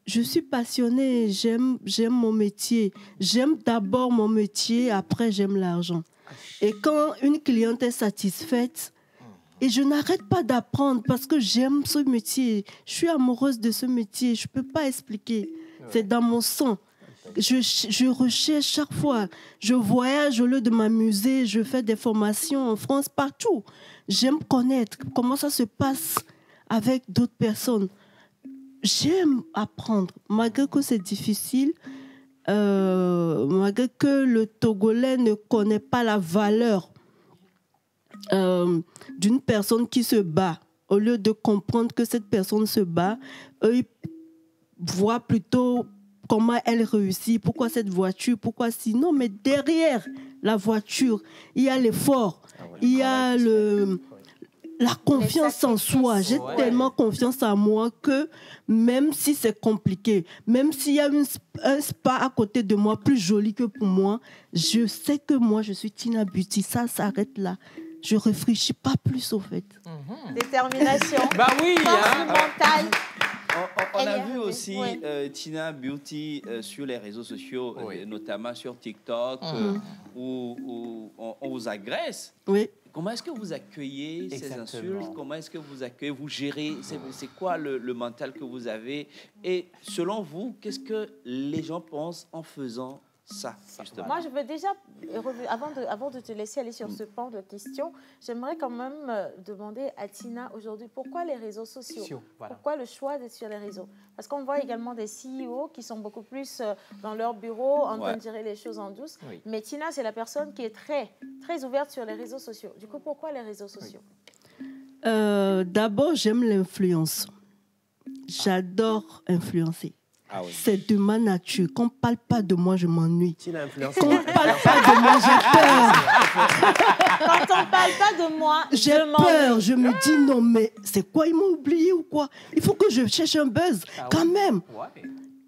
je suis passionnée, j'aime mon métier. J'aime d'abord mon métier, après j'aime l'argent. Et quand une cliente est satisfaite, et je n'arrête pas d'apprendre parce que j'aime ce métier, je suis amoureuse de ce métier, je ne peux pas expliquer. C'est dans mon sang. Je recherche chaque fois. Je voyage au lieu de m'amuser. Je fais des formations en France, partout. J'aime connaître comment ça se passe avec d'autres personnes. J'aime apprendre, malgré que c'est difficile, malgré que le Togolais ne connaît pas la valeur d'une personne qui se bat. Au lieu de comprendre que cette personne se bat, eux, ils voient plutôt comment elle réussit, pourquoi cette voiture, pourquoi sinon, mais derrière la voiture, il y a l'effort, il y a la confiance en soi. J'ai tellement confiance en moi que même si c'est compliqué, même s'il y a un spa à côté de moi plus joli que pour moi, je sais que moi, je suis Tina Beauty. Ça s'arrête là. Je ne réfléchis pas plus au fait. Détermination. Bah oui, mentale. On a vu aussi Tina Beauty sur les réseaux sociaux, notamment sur TikTok, où on vous agresse. Oui. Comment est-ce que vous accueillez ces insultes? Comment est-ce que vous accueillez, vous gérez? C'est quoi le mental que vous avez? Et selon vous, qu'est-ce que les gens pensent en faisant ça, justement? Moi, je veux déjà, avant de te laisser aller sur ce pan de questions, j'aimerais quand même demander à Tina aujourd'hui, pourquoi les réseaux sociaux? Pourquoi le choix d'être sur les réseaux? Parce qu'on voit également des CEO qui sont beaucoup plus dans leur bureau, en train de gérer les choses en douce. Oui. Mais Tina, c'est la personne qui est très, très ouverte sur les réseaux sociaux. Du coup, pourquoi les réseaux sociaux? D'abord, j'aime l'influence. J'adore influencer. C'est de ma nature. Qu'on ne parle pas de moi, je m'ennuie. Qu'on ne parle pas de moi, j'ai peur. Quand on ne parle pas de moi, j'ai peur. Je me dis non, mais c'est quoi? Ils m'ont oublié ou quoi? Il faut que je cherche un buzz quand même.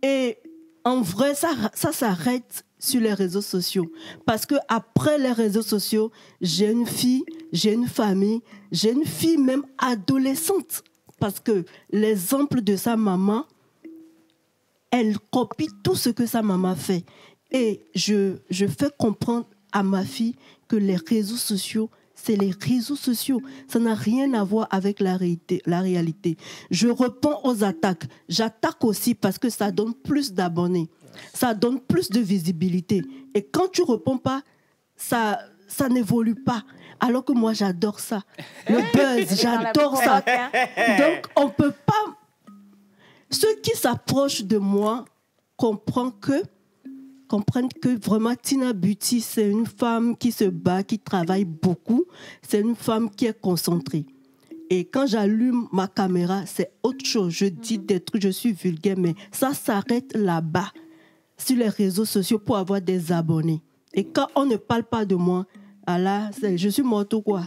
Et en vrai, ça s'arrête sur les réseaux sociaux. Parce qu'après les réseaux sociaux, j'ai une fille, j'ai une famille, j'ai une fille même adolescente. Parce que l'exemple de sa maman, elle copie tout ce que sa maman fait. Et je fais comprendre à ma fille que les réseaux sociaux, c'est les réseaux sociaux. Ça n'a rien à voir avec la réalité. Je réponds aux attaques. J'attaque aussi parce que ça donne plus d'abonnés. Ça donne plus de visibilité. Et quand tu ne réponds pas, ça n'évolue pas. Alors que moi, j'adore ça. Le buzz, j'adore ça. Donc, on ne peut pas... Ceux qui s'approchent de moi comprennent que vraiment Tina Beauty, c'est une femme qui se bat, qui travaille beaucoup. C'est une femme qui est concentrée. Et quand j'allume ma caméra, c'est autre chose. Je dis des trucs, je suis vulgaire, mais ça s'arrête là-bas, sur les réseaux sociaux, pour avoir des abonnés. Et quand on ne parle pas de moi, là, je suis morte ou quoi?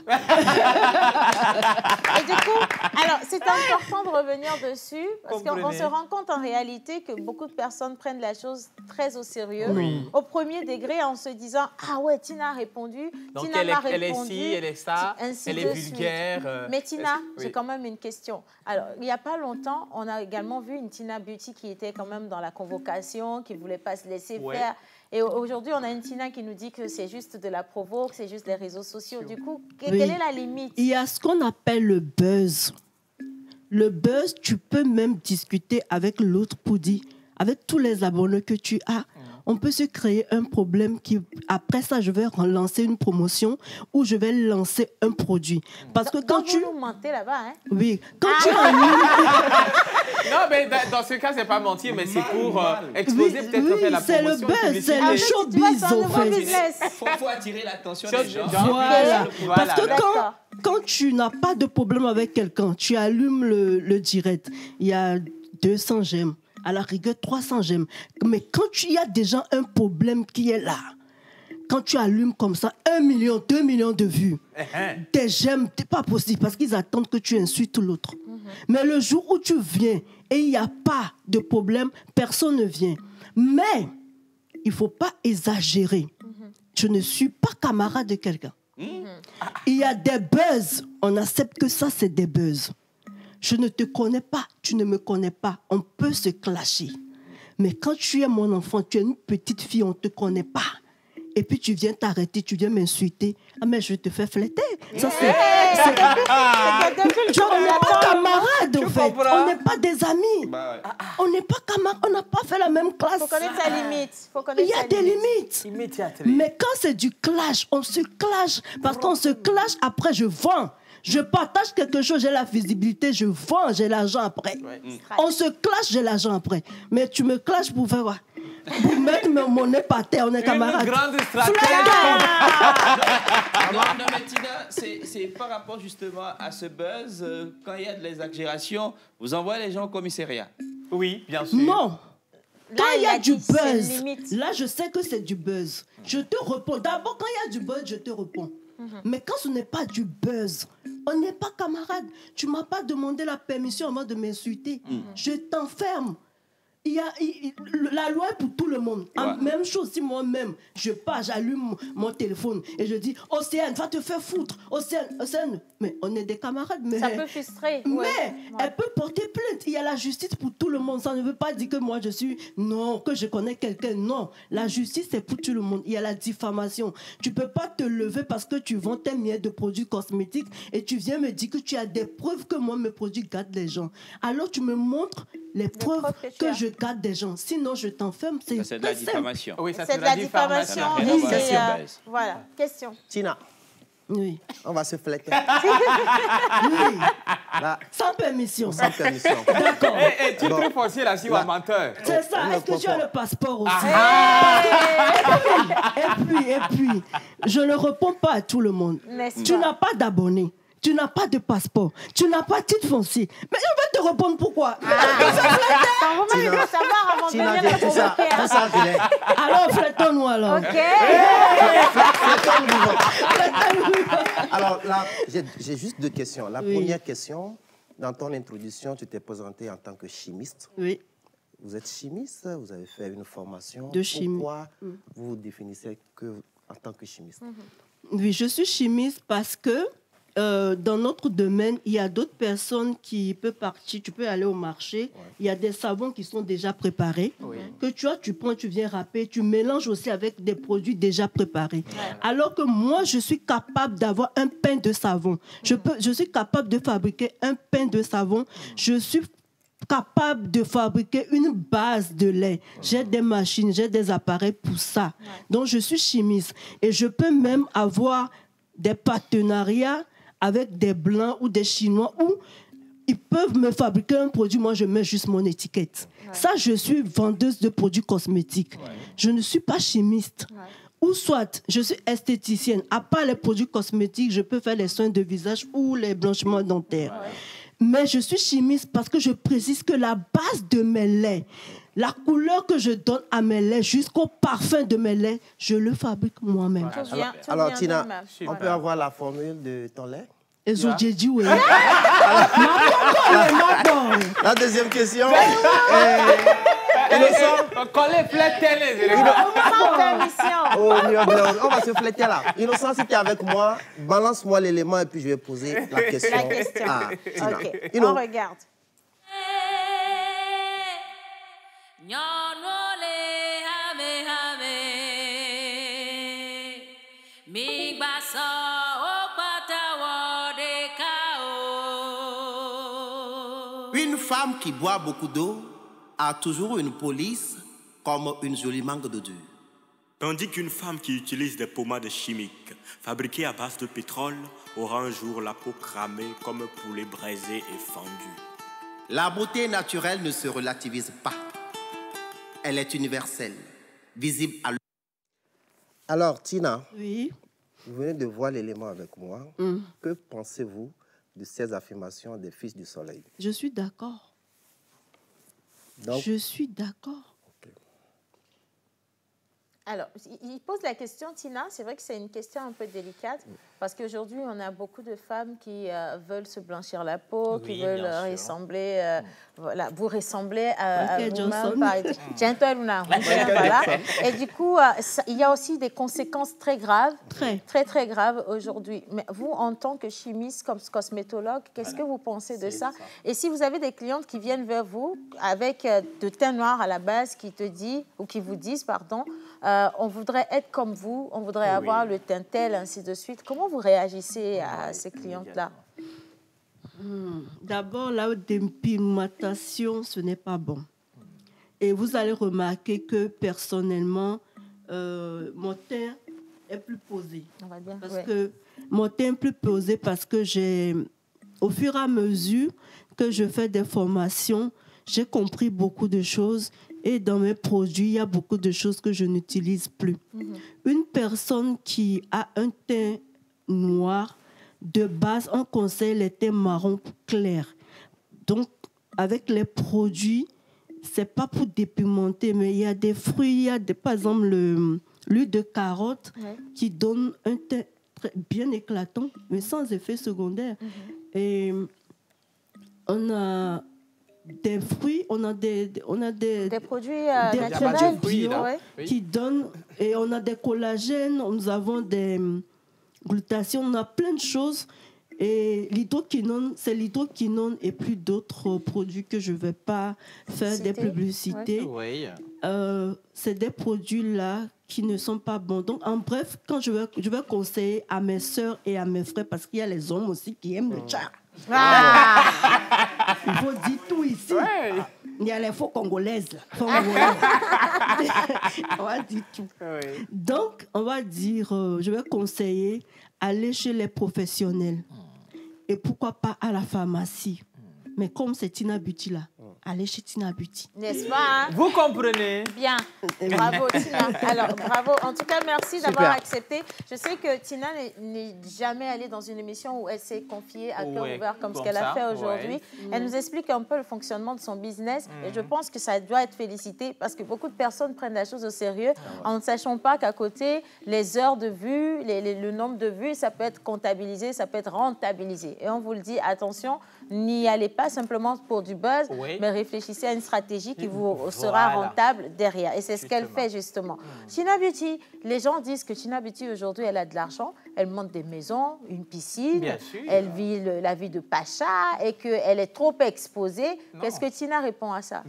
Et du coup, alors, c'est important de revenir dessus parce qu'on se rend compte en réalité que beaucoup de personnes prennent la chose très au sérieux, au premier degré, en se disant « Ah ouais, Tina a répondu, donc Tina m'a répondu. » Elle est ci, elle est ça, elle est vulgaire. Mais Tina, j'ai quand même une question. Alors, il n'y a pas longtemps, on a également vu une Tina Beauty qui était quand même dans la convocation, qui ne voulait pas se laisser faire. Et aujourd'hui, on a une Tina qui nous dit que c'est juste de la provo, que c'est juste les réseaux sociaux. Du coup, quelle est la limite? Il y a ce qu'on appelle le buzz. Le buzz, tu peux même discuter avec l'autre pour dire, avec tous les abonnés que tu as, on peut se créer un problème qui, après ça, je vais lancer une promotion ou je vais lancer un produit. Parce que quand tu... Vous mentez là-bas, hein? Oui. Quand tu Non, mais dans ce cas, c'est pas mentir, mais c'est pour exposer peut-être la promotion. C'est le buzz, c'est le showbiz, en fait. Il faut attirer l'attention des gens. Voilà. Parce que quand tu n'as pas de problème avec quelqu'un, tu allumes le direct, il y a 200 j'aime, à la rigueur 300 j'aime. Mais quand il y a déjà un problème qui est là, quand tu allumes comme ça, 1 million, 2 millions de vues, tes j'aime, c'est pas possible parce qu'ils attendent que tu insultes l'autre. Mais le jour où tu viens et il n'y a pas de problème, personne ne vient. Mais il ne faut pas exagérer. Je ne suis pas camarade de quelqu'un. Il y a des buzz, on accepte que ça, c'est des buzz. Je ne te connais pas, tu ne me connais pas, on peut se clasher. Mais quand tu es mon enfant, tu es une petite fille, on ne te connaît pas. Et puis tu viens t'arrêter, tu viens m'insulter. Ah mais je te fais flatter. Ça c'est... On n'est pas camarades en fait. On n'est pas des amis. On n'est pas camarades, on n'a pas fait la même classe. Il faut connaître sa limite. Il y a des limites. Mais quand c'est du clash, on se clash. Parce qu'on se clash, après je vends. Je partage quelque chose, j'ai la visibilité, je vends, j'ai l'argent après. On se clash, j'ai l'argent après. Mais tu me clashes pour faire quoi? Pour mettre mon nez par terre, on est camarades. Une grande stratégie. Non, mais Tina, c'est par rapport justement à ce buzz, quand il y a de l'exagération, vous envoyez les gens au commissariat. Oui, bien sûr. Non. Quand il y a du buzz, là je sais que c'est du buzz. Je te réponds. D'abord, quand il y a du buzz, je te réponds. Mais quand ce n'est pas du buzz, on n'est pas camarades. Tu ne m'as pas demandé la permission avant de m'insulter. Je t'enferme. Il y a la loi est pour tout le monde. Même chose si moi-même, je pars, j'allume mon téléphone et je dis « Océane, va te faire foutre. Océane, mais on est des camarades. » Mais ça peut frustrer. Mais elle peut porter plainte. Il y a la justice pour tout le monde. Ça ne veut pas dire que moi, que je connais quelqu'un. Non, la justice, c'est pour tout le monde. Il y a la diffamation. Tu ne peux pas te lever parce que tu vends tes miettes de produits cosmétiques et tu viens me dire que tu as des preuves que moi, mes produits gâtent les gens. Alors, tu me montres les preuves que je garde des gens. Sinon, je t'enferme. C'est de la diffamation. Oui, c'est de la diffamation. Voilà, question. Tina. Oui. On va se flatter. Oui. Là. Sans permission. Sans permission. D'accord. Et tu es très forcé là, si on menteur. C'est ça. Est-ce que tu as le passeport aussi? Et puis, je ne réponds pas à tout le monde. Tu n'as pas d'abonnés. Tu n'as pas de passeport. Tu n'as pas de titre foncier. Mais je vais te répondre pourquoi. Il faut savoir avant de venir la provoquer. Alors, flattons-nous alors. Ok. Alors là, j'ai juste 2 questions. La première question, dans ton introduction, tu t'es présenté en tant que chimiste. Oui. Vous êtes chimiste, vous avez fait une formation. De chimie. Pourquoi vous vous définissez en tant que chimiste? Oui, je suis chimiste parce que dans notre domaine, il y a d'autres personnes qui peuvent partir. Tu peux aller au marché. Il y a des savons qui sont déjà préparés. Que tu prends, tu viens râper. Tu mélanges aussi avec des produits déjà préparés. Alors que moi, je suis capable d'avoir un pain de savon. Je suis capable de fabriquer un pain de savon. Je suis capable de fabriquer une base de lait. J'ai des machines, j'ai des appareils pour ça. Donc, je suis chimiste. Et je peux même avoir des partenariats avec des Blancs ou des Chinois où ils peuvent me fabriquer un produit, moi je mets juste mon étiquette. Ça, je suis vendeuse de produits cosmétiques. Je ne suis pas chimiste. Ou soit, je suis esthéticienne. À part les produits cosmétiques, je peux faire les soins de visage ou les blanchiments dentaires. Mais je suis chimiste parce que je précise que la base de mes laits, la couleur que je donne à mes laits jusqu'au parfum de mes laits, je le fabrique moi-même. Alors Tina, on peut avoir la formule de ton lait? J'ai dit oui. La deuxième question. On va se flatter là. Innocent, si tu es avec moi, balance-moi l'élément et puis je vais poser la question. Ok, on regarde. Une femme qui boit beaucoup d'eau a toujours une police comme une jolie mangue de dur. Tandis qu'une femme qui utilise des pommades chimiques fabriquées à base de pétrole aura un jour la peau cramée comme un poulet braisé et fendu. La beauté naturelle ne se relativise pas. Elle est universelle, visible à l'œil. Alors, Tina, oui. Vous venez de voir l'élément avec moi. Que pensez-vous de ces affirmations des fils du soleil? Je suis d'accord. Je suis d'accord. Alors, il pose la question, Tina, c'est vrai que c'est une question un peu délicate, parce qu'aujourd'hui, on a beaucoup de femmes qui veulent se blanchir la peau, qui veulent ressembler, voilà, vous ressemblez à vous-même. Voilà. Et du coup, il y a aussi des conséquences très graves, très graves aujourd'hui. Mais vous, en tant que chimiste, comme cosmétologue, qu'est-ce que vous pensez de ça? Et si vous avez des clientes qui viennent vers vous avec de teint noir à la base, qui te dit, ou qui vous disent, pardon, on voudrait être comme vous, on voudrait avoir le teint tel, ainsi de suite. Comment vous réagissez à ces clientes-là? D'abord, la dépigmentation, ce n'est pas bon. Et vous allez remarquer que personnellement, mon teint est plus posé. Mon teint est plus posé parce que au fur et à mesure que je fais des formations, j'ai compris beaucoup de choses. Et dans mes produits, il y a beaucoup de choses que je n'utilise plus. Une personne qui a un teint noir, de base, on conseille les teints marron clairs. Donc, avec les produits, ce n'est pas pour dépigmenter, mais il y a des fruits, il y a par exemple l'huile de carotte qui donne un teint bien éclatant, mais sans effet secondaire. Et on a des fruits, on a des produits naturels bio qui donnent, et on a des collagènes, nous avons des glutations, on a plein de choses. Et l'hydroquinone, c'est l'hydroquinone et plus d'autres produits que je ne vais pas faire des publicités. C'est des produits-là qui ne sont pas bons. Donc, en bref, quand je vais conseiller à mes sœurs et à mes frères, parce qu'il y a les hommes aussi qui aiment le tcha. Il faut dire tout ici. Il y a les faux congolaises. On va dire tout. Donc, on va dire, je vais conseiller aller chez les professionnels. Et pourquoi pas à la pharmacie. Mais comme c'est Tina Beauty là, allez chez Tina Beauty. N'est-ce pas? Vous comprenez? Bien. Bravo, Tina. Alors, bravo. En tout cas, merci d'avoir accepté. Je sais que Tina n'est jamais allée dans une émission où elle s'est confiée à cœur ouvert comme ce qu'elle a fait aujourd'hui. Elle nous explique un peu le fonctionnement de son business. Et je pense que ça doit être félicité parce que beaucoup de personnes prennent la chose au sérieux en ne sachant pas qu'à côté, les heures de vue, le nombre de vues, ça peut être comptabilisé, ça peut être rentabilisé. Et on vous le dit, attention, n'y allez pas simplement pour du buzz, mais réfléchissez à une stratégie qui vous sera rentable derrière. Et c'est ce qu'elle fait justement. Tina Beauty, les gens disent que Tina Beauty aujourd'hui, elle a de l'argent, elle monte des maisons, une piscine, elle vit la vie de Pacha et qu'elle est trop exposée. Qu'est-ce que Tina répond à ça?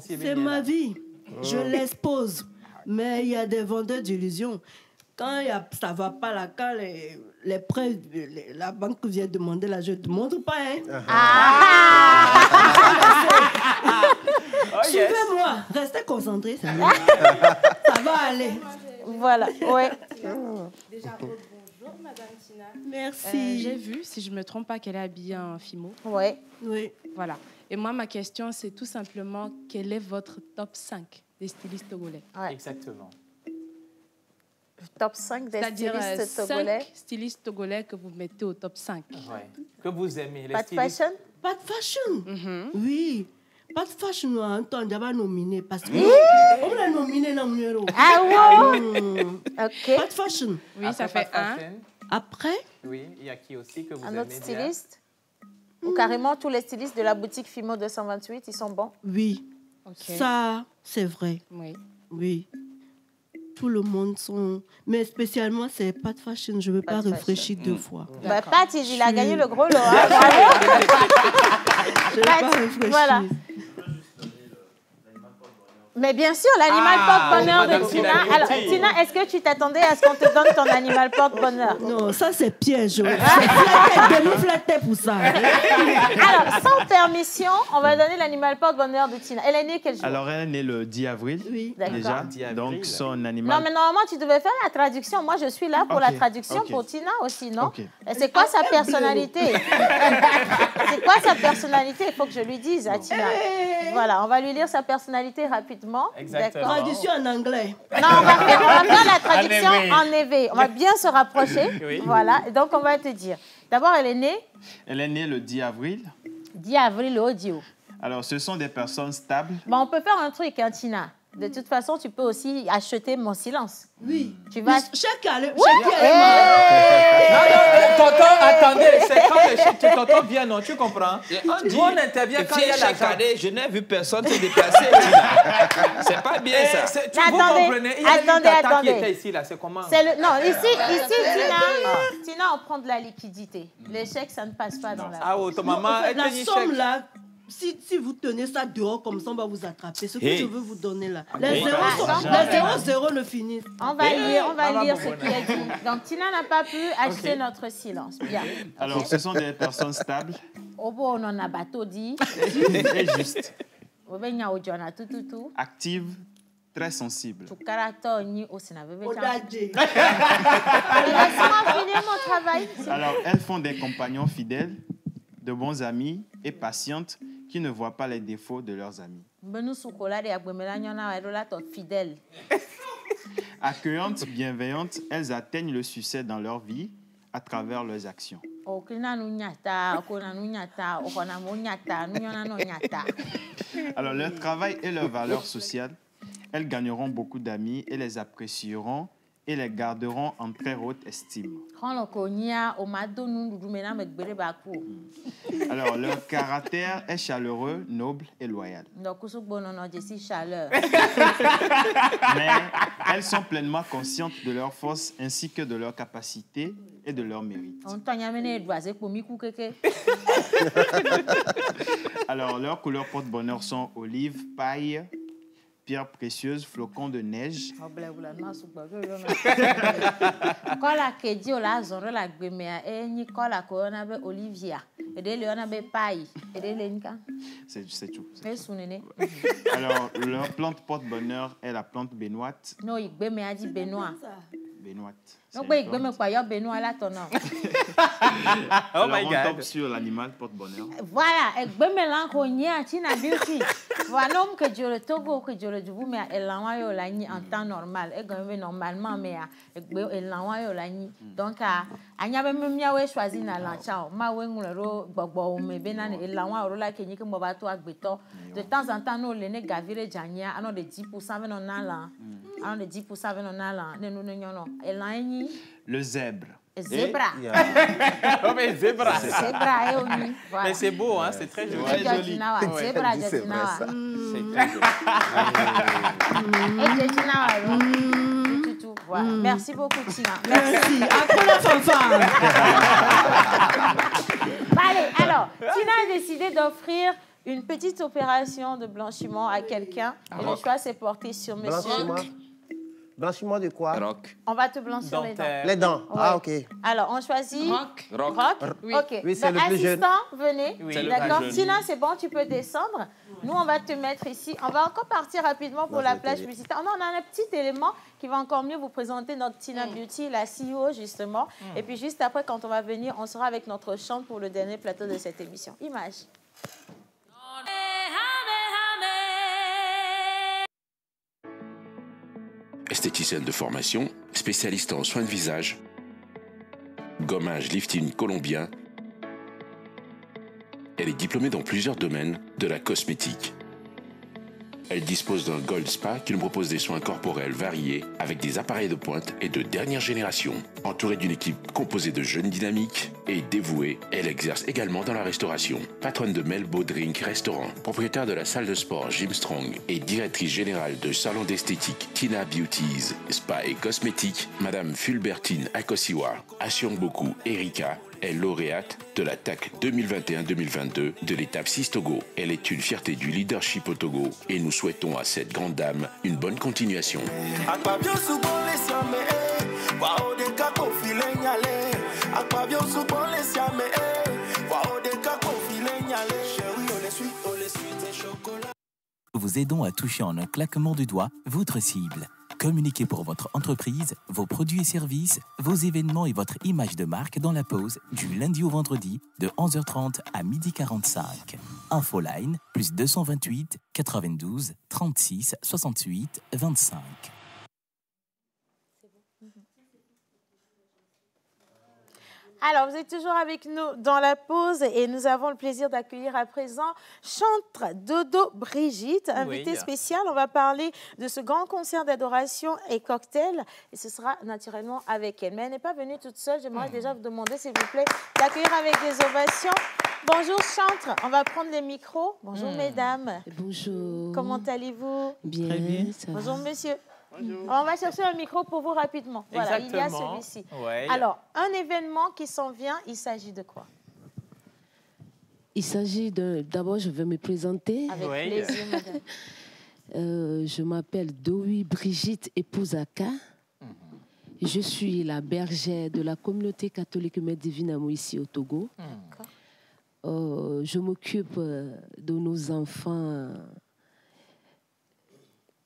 C'est ma vie, je l'expose. Mais il y a des vendeurs d'illusions. Quand ça ne va pas là, quand les prêts, la banque vient demander là, je ne te montre pas. Suivez-moi, restez concentrés, ça va aller. Voilà, Déjà, bonjour, Madame Tina. Merci. J'ai vu, si je ne me trompe pas, qu'elle est habillée en fimo. Oui. Voilà. Et moi, ma question, c'est tout simplement, quel est votre top 5 des stylistes togolais? Exactement. Top 5 des stylistes togolais. 5 stylistes togolais que vous mettez au top 5. Que vous aimez. Pas de fashion? Pas de fashion. Oui. Pas de fashion, on va nominer parce que on l'a nominé dans le numéro. OK. Pas de fashion. Oui, ça fait un. Après? Oui, il y a qui aussi que vous aimez? Un autre styliste? Ou carrément tous les stylistes de la boutique Fimo 228, ils sont bons? Oui. Ça, c'est vrai. Oui. Tout le monde sont... Mais spécialement, c'est pas de fashion. Je ne veux pas réfléchir 2 fois. Pat, il a gagné le gros lot. Je ne veux pas réfléchir. Voilà. Mais bien sûr, l'animal porte-bonheur de Tina. Alors, Tina, est-ce que tu t'attendais à ce qu'on te donne ton animal porte-bonheur? Non, ça c'est piège. De nous flatter pour ça. Alors, sans permission, on va donner l'animal porte-bonheur de Tina. Elle est née quel jour? Alors, elle est née le 10 avril. Oui. Déjà. Donc, son animal... Non, mais normalement, tu devais faire la traduction. Moi, je suis là pour la traduction pour Tina aussi, non? Et c'est quoi sa personnalité? C'est quoi sa personnalité? Il faut que je lui dise à Tina. Voilà, on va lui lire sa personnalité rapidement. Exactement. Traduction en anglais. Non, on va faire la traduction en éveil. On va bien se rapprocher. Oui. Voilà, et donc on va te dire. D'abord, elle est née? Elle est née le 10 avril. 10 avril, le audio. Alors, ce sont des personnes stables. Bon, on peut faire un truc, hein, Tina. De toute façon, tu peux aussi acheter mon silence. Oui. Tu vas... Chacun. Non, tonton, attendez. C'est quand le chèque, tu t'entends bien, non? Tu comprends? On intervient quand il y a l'argent. Je n'ai vu personne se déplacer. C'est pas bien ça. Vous comprenez? Il y a une tata qui était ici, là. C'est comment? Non, ici, Tina, on prend de la liquidité. Les chèques, ça ne passe pas dans la... Ah, oh, ton maman, elle la somme, là... Si vous tenez ça dehors comme ça, on va vous attraper. Ce que je veux vous donner là. Les 0 ne finissent. On va lire ce qu'il a dit. Donc, Tina n'a pas pu acheter notre silence. Bien. Alors, ce sont des personnes stables. On en a bateau dit. Et juste. Actives, très sensibles. Laisse-moi finir mon travail. Alors, elles font des compagnons fidèles, de bons amis et patientes qui ne voient pas les défauts de leurs amis. Accueillantes, bienveillantes, elles atteignent le succès dans leur vie à travers leurs actions. Alors, leur travail et leurs valeurs sociales, elles gagneront beaucoup d'amis et les apprécieront et les garderont en très haute estime. Alors, leur caractère est chaleureux, noble et loyal. Mais elles sont pleinement conscientes de leurs forces ainsi que de leurs capacités et de leurs mérites. Alors, leurs couleurs porte-bonheur sont olive, paille, pierres précieuses, flocons de neige. C'est tout. Alors, leur plante porte-bonheur est la plante bénoite. Bénoite. Oh my God. On tombe sur l'animal porte-bonheur. Voilà, Tina Beauty. Voilà, que je le togo, que je le dis, mais elle l'envoie en temps normal. Elle normalement, mais elle l'envoie donc, il y a même miawe choisi na lanchao. Ma wengulero bobo me benane elle l'envoie au rola kenyi que mobato agbeto. De temps en temps, nous les gavire jania, alors de 10% venon nala. Alors de 10% venon nala. Elle l'envoie. Le zèbre. Zébra. Oh, mais zébra. Zébra, voilà. Mais c'est beau, hein? C'est très joli. Zébra, Zébra. C'est très joli. Voilà. Merci beaucoup, Tina. Merci. Après la fanfare. Allez, alors, Tina a décidé d'offrir une petite opération de blanchiment à quelqu'un. Et le choix s'est porté sur monsieur. Blanchiment de quoi? Rock. On va te blanchir les dents. Les dents, ah ok. Alors, on choisit... Rock. Oui. Ok. Oui, c'est le plus jeune. Assistant, venez. Oui. D'accord. Tina, c'est bon, tu peux descendre. Nous, on va te mettre ici. On va encore partir rapidement pour la plage publicitaire. Non, on a un petit élément qui va encore mieux vous présenter notre Tina Beauty, la CEO, justement. Et puis, juste après, quand on va venir, on sera avec notre chante pour le dernier plateau de cette émission. Image. Esthéticienne de formation, spécialiste en soins de visage, gommage lifting colombien. Elle est diplômée dans plusieurs domaines de la cosmétique. Elle dispose d'un Gold Spa qui nous propose des soins corporels variés avec des appareils de pointe et de dernière génération. Entourée d'une équipe composée de jeunes dynamiques et dévoués, elle exerce également dans la restauration. Patronne de Melbo Drink Restaurant, propriétaire de la salle de sport Jim Strong et directrice générale de salon d'esthétique Tina Beauties, Spa et Cosmétiques, Madame Fulbertine Akosiwa, Asiongboku Erika est lauréate de la TAC 2021-2022 de l'étape 6 Togo. Elle est une fierté du leadership au Togo et nous souhaitons à cette grande dame une bonne continuation. Vous aidons à toucher en un claquement de doigts votre cible. Communiquez pour votre entreprise, vos produits et services, vos événements et votre image de marque dans la pause du lundi au vendredi de 11h30 à 12h45. Infoline plus 228 92 36 68 25. Alors, vous êtes toujours avec nous dans la pause et nous avons le plaisir d'accueillir à présent chantre Dodo Brigitte, invitée spéciale. On va parler de ce grand concert d'adoration et cocktail et ce sera naturellement avec elle. Mais elle n'est pas venue toute seule. J'aimerais déjà vous demander, s'il vous plaît, d'accueillir avec des ovations. Bonjour chantre, on va prendre les micros. Bonjour mesdames. Bonjour. Comment allez-vous? Bien. Très bien. Bonjour monsieur. Bonjour. On va chercher un micro pour vous rapidement. Voilà, il y a celui-ci. Ouais. Alors, un événement qui s'en vient, il s'agit de quoi? Il s'agit de... D'abord, je vais me présenter. Avec plaisir, madame. Je m'appelle Dowi Brigitte Epouzaka. Je suis la bergère de la communauté catholique Mère Divine Amour ici au Togo. Je m'occupe de nos enfants...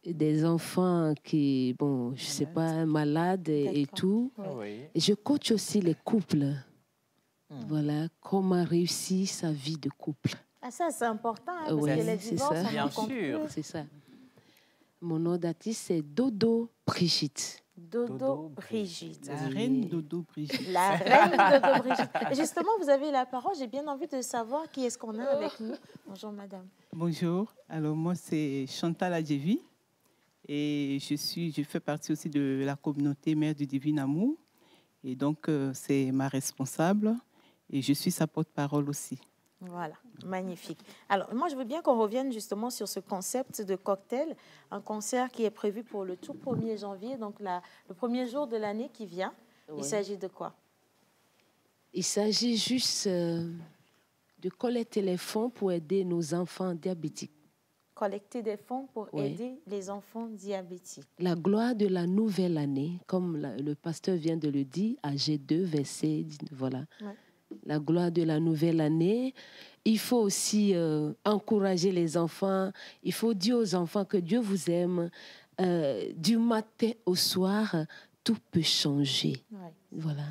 des enfants qui, bon, je ne sais pas, malades et tout. Oui. Je coach aussi les couples. Voilà, comment réussir sa vie de couple. Ah, ça, c'est important, hein, parce que les divorces, bien sûr. C'est ça. Mon nom d'artiste, c'est Dodo Brigitte. Dodo Brigitte. La reine Dodo Brigitte. La reine Dodo Brigitte. Et justement, vous avez la parole. J'ai bien envie de savoir qui est-ce qu'on a avec nous. Bonjour, madame. Bonjour. Alors, moi, c'est Chantal Adjevi. Et je fais partie aussi de la communauté Mère du Divin Amour. Et donc, c'est ma responsable. Et je suis sa porte-parole aussi. Voilà, magnifique. Alors, moi, je veux bien qu'on revienne justement sur ce concept de cocktail. Un concert qui est prévu pour le tout 1er janvier, donc le premier jour de l'année qui vient. Oui. Il s'agit de quoi? Il s'agit juste de collecter les fonds pour aider nos enfants diabétiques. Collecter des fonds pour aider les enfants diabétiques. La gloire de la nouvelle année, comme le pasteur vient de le dire, à G2, verset 19, voilà. Ouais. La gloire de la nouvelle année. Il faut aussi encourager les enfants. Il faut dire aux enfants que Dieu vous aime. Du matin au soir, tout peut changer. Ouais. Voilà.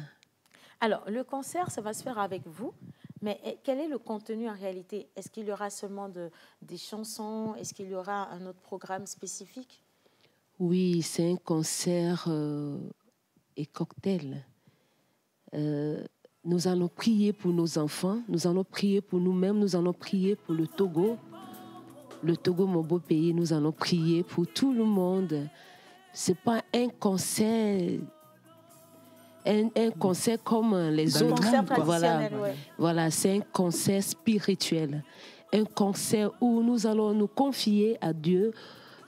Alors, le concert, ça va se faire avec vous. Mais quel est le contenu en réalité? Est-ce qu'il y aura seulement des chansons? Est-ce qu'il y aura un autre programme spécifique? Oui, c'est un concert et cocktail. Nous allons prier pour nos enfants, nous allons prier pour nous-mêmes, nous allons prier pour le Togo. Le Togo, mon beau pays, nous allons prier pour tout le monde. Ce n'est pas un concert... Un concert comme les autres. Voilà, c'est un concert spirituel. Un concert où nous allons nous confier à Dieu.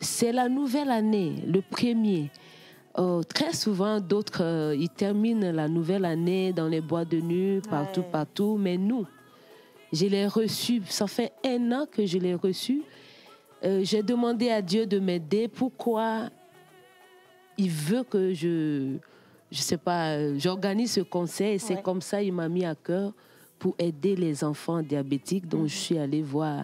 C'est la nouvelle année, le premier. Très souvent, d'autres, ils terminent la nouvelle année dans les boîtes de nuit, partout. Mais nous, je l'ai reçu. Ça fait 1 an que je l'ai reçu. J'ai demandé à Dieu de m'aider. Pourquoi il veut que je sais pas, j'organise ce concert et c'est comme ça, il m'a mis à cœur pour aider les enfants diabétiques. Donc, je suis allée voir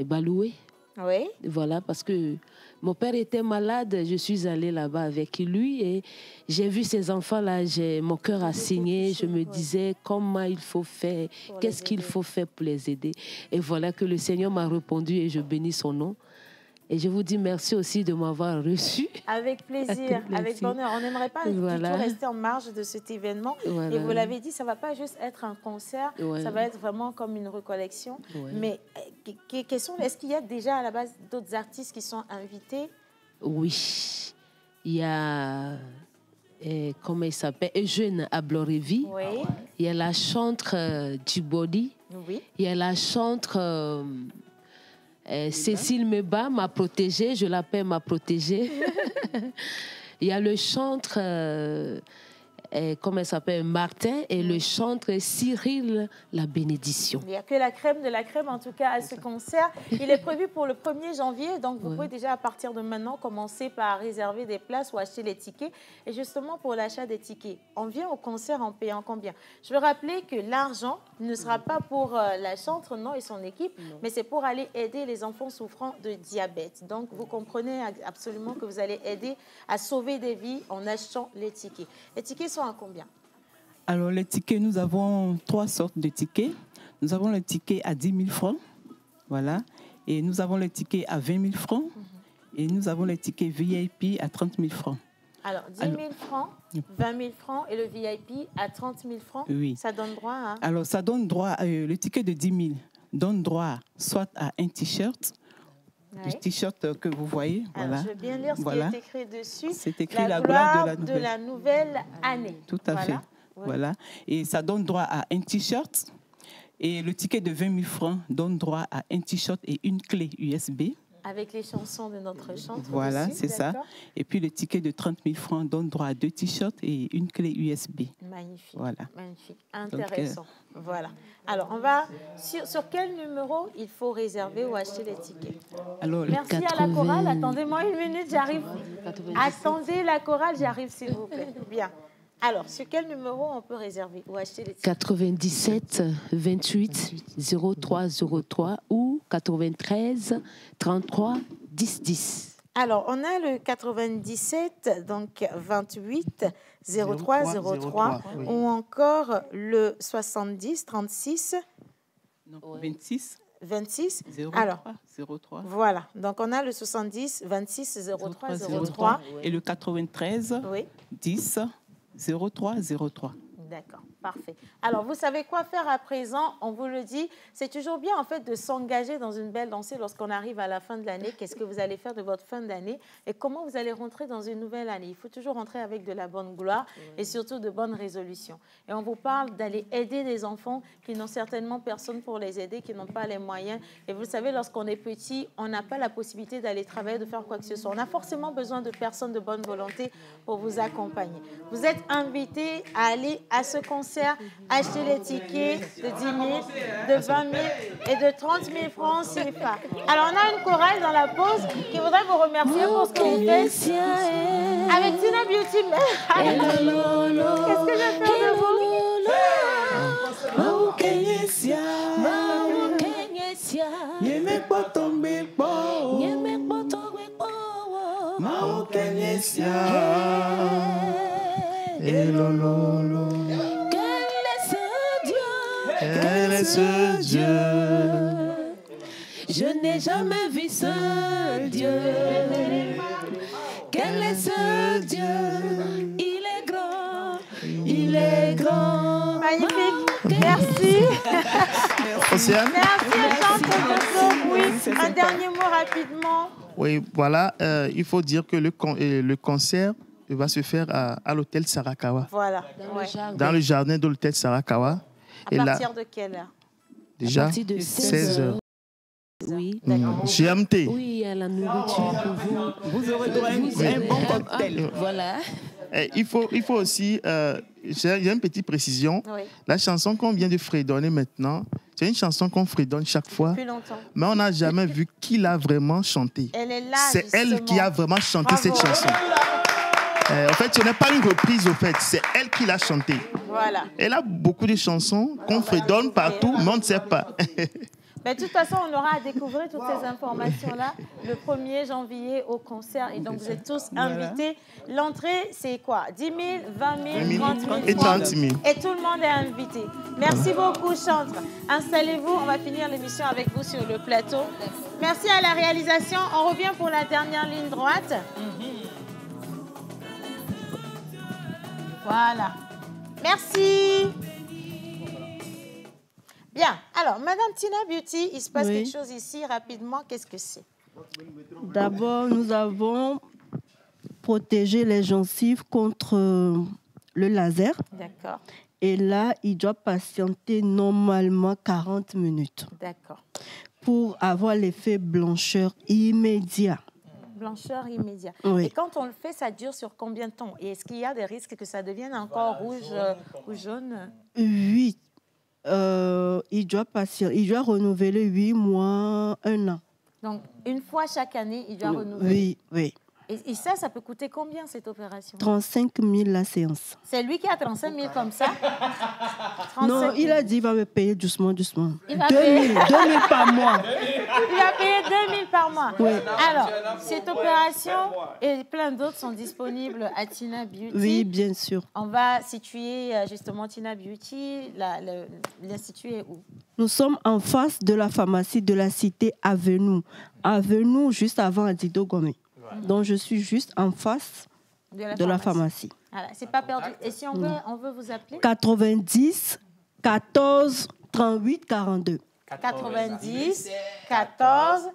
Baloué. Oui. Voilà, parce que mon père était malade, je suis allée là-bas avec lui et j'ai vu ces enfants-là, mon cœur a saigné, je me disais comment il faut faire, qu'est-ce qu'il faut faire pour les aider. Et voilà que le Seigneur m'a répondu et je bénis son nom. Et je vous dis merci aussi de m'avoir reçu. Avec plaisir, avec bonheur. On n'aimerait pas du tout rester en marge de cet événement. Voilà. Et vous l'avez dit, ça ne va pas juste être un concert, ça va être vraiment comme une recollection. Mais est-ce qu'il y a déjà à la base d'autres artistes qui sont invités? Oui, il y a, comment il s'appelle, Eugène Ablorevi. Oui. Il y a la chantre Djibodi. Oui. Il y a la chantre... Cécile Meba, ma protégée, je l'appelle ma protégée. Il y a le chantre comme elle s'appelle, Martin, et le chantre Cyril La Bénédiction. Il n'y a que la crème de la crème, en tout cas, à ce concert. Il est prévu pour le 1er janvier, donc vous pouvez déjà, à partir de maintenant, commencer par réserver des places ou acheter les tickets. Et justement, pour l'achat des tickets, on vient au concert en payant combien? Je veux rappeler que l'argent ne sera pas pour la chantre, non, et son équipe, mais c'est pour aller aider les enfants souffrant de diabète. Donc, vous comprenez absolument que vous allez aider à sauver des vies en achetant les tickets. Les tickets sont à combien? Alors, les tickets, nous avons 3 sortes de tickets. Nous avons le ticket à 10 000 francs, voilà. Et nous avons le ticket à 20 000 francs. Et nous avons le ticket VIP à 30 000 francs. Alors, 10 000 francs, 20 000 francs et le VIP à 30 000 francs, oui. Ça donne droit à... Alors, ça donne droit, le ticket de 10 000 donne droit soit à un t-shirt, le t-shirt que vous voyez. Alors, voilà. Je veux bien lire ce qui est écrit dessus. C'est écrit la gloire de la nouvelle année. Tout à fait. Voilà. Et ça donne droit à un t-shirt. Et le ticket de 20 000 francs donne droit à un t-shirt et une clé USB. Avec les chansons de notre chanteur. Voilà, c'est ça. Et puis le ticket de 30 000 francs donne droit à 2 t-shirts et une clé USB. Magnifique. Voilà. Magnifique. Intéressant. Donc, voilà. Alors, on va... Sur quel numéro il faut réserver ou acheter les tickets? Alors, merci 80... à la chorale. Attendez-moi une minute, j'arrive. Attendez la chorale, j'arrive, s'il vous plaît. Bien. Alors, sur quel numéro on peut réserver ou acheter les tickets? 97 28 03 03 ou 93 33 10 10. Alors, on a le 97, donc 28 03 03, oui. Ou encore le 70 36 26 26 03, alors 03. Voilà, donc on a le 70 26 03 03 et le 93 10 03 03. D'accord, parfait. Alors, vous savez quoi faire à présent? On vous le dit, c'est toujours bien en fait de s'engager dans une belle dansée lorsqu'on arrive à la fin de l'année. Qu'est-ce que vous allez faire de votre fin d'année et comment vous allez rentrer dans une nouvelle année? Il faut toujours rentrer avec de la bonne gloire et surtout de bonnes résolutions. Et on vous parle d'aller aider des enfants qui n'ont certainement personne pour les aider, qui n'ont pas les moyens. Et vous savez, lorsqu'on est petit, on n'a pas la possibilité d'aller travailler, de faire quoi que ce soit. On a forcément besoin de personnes de bonne volonté pour vous accompagner. Vous êtes invités à aller à ce concert, acheter les tickets de 10 000, de 20 000 et de 30 000 francs CFA. Alors, on a une chorale dans la pause qui voudrait vous remercier pour ce que vous faites. Avec Tina Beauty. Qu'est-ce que je fais de vous? Quel est ce Dieu? Je n'ai jamais vu ce Dieu. Quel est ce Dieu? Il est grand, il est grand. Magnifique, merci. Océane? Merci, oui, un dernier mot rapidement. Oui, voilà, il faut dire que le concert va se faire à l'hôtel Sarakawa. Voilà. Dans le jardin de l'hôtel Sarakawa. À partir de quelle heure? Déjà, à partir de 16 heures. Oui, GMT. Oui, il y a la nourriture pour vous. Vous aurez droit à un bon cocktail. Voilà. Il faut aussi, j'ai une petite précision. Oui. La chanson qu'on vient de fredonner maintenant, c'est une chanson qu'on fredonne chaque fois. Depuis longtemps. Mais on n'a jamais vu qui l'a vraiment chantée. Elle est là, c'est elle qui a vraiment chanté cette chanson. En fait, ce n'est pas une reprise, au fait. C'est elle qui l'a chantée. Voilà. Elle a beaucoup de chansons qu'on fredonne partout, mais on ne sait pas. Mais de toute façon, on aura à découvrir toutes ces informations-là le 1er janvier au concert. Et donc, vous êtes tous invités. L'entrée, c'est quoi? 10 000, 20 000, 30 000 et 30 000. Et tout le monde est invité. Merci beaucoup, chantre. Installez-vous. On va finir l'émission avec vous sur le plateau. Merci à la réalisation. On revient pour la dernière ligne droite. Voilà. Merci. Bien. Alors, Madame Tina Beauty, il se passe quelque chose ici rapidement. Qu'est-ce que c'est? D'abord, nous avons protégé les gencives contre le laser. D'accord. Et là, il doit patienter normalement 40 minutes. D'accord. Pour avoir l'effet blancheur immédiat. Blancheur immédiate. Oui. Et quand on le fait, ça dure sur combien de temps? Et est-ce qu'il y a des risques que ça devienne encore rouge ou jaune? Oui. Il doit renouveler 8 mois, 1 an. Donc, une fois chaque année, il doit renouveler? Oui, oui. Et ça peut coûter combien, cette opération? 35 000 la séance. C'est lui qui a 35 000 comme ça? Non, il a dit qu'il va me payer doucement, doucement. 2 000 par mois. Il va payer 2 000 par mois. Oui. Alors, cette opération et plein d'autres sont disponibles à Tina Beauty. Oui, bien sûr. On va situer justement Tina Beauty. L'institut est où? Nous sommes en face de la pharmacie de la cité Avenue. Avenue, juste avant Adido Gomé. Donc, je suis juste en face de la pharmacie. Voilà, c'est pas perdu. Et si on veut vous appeler? 90 14 38 42. 90 14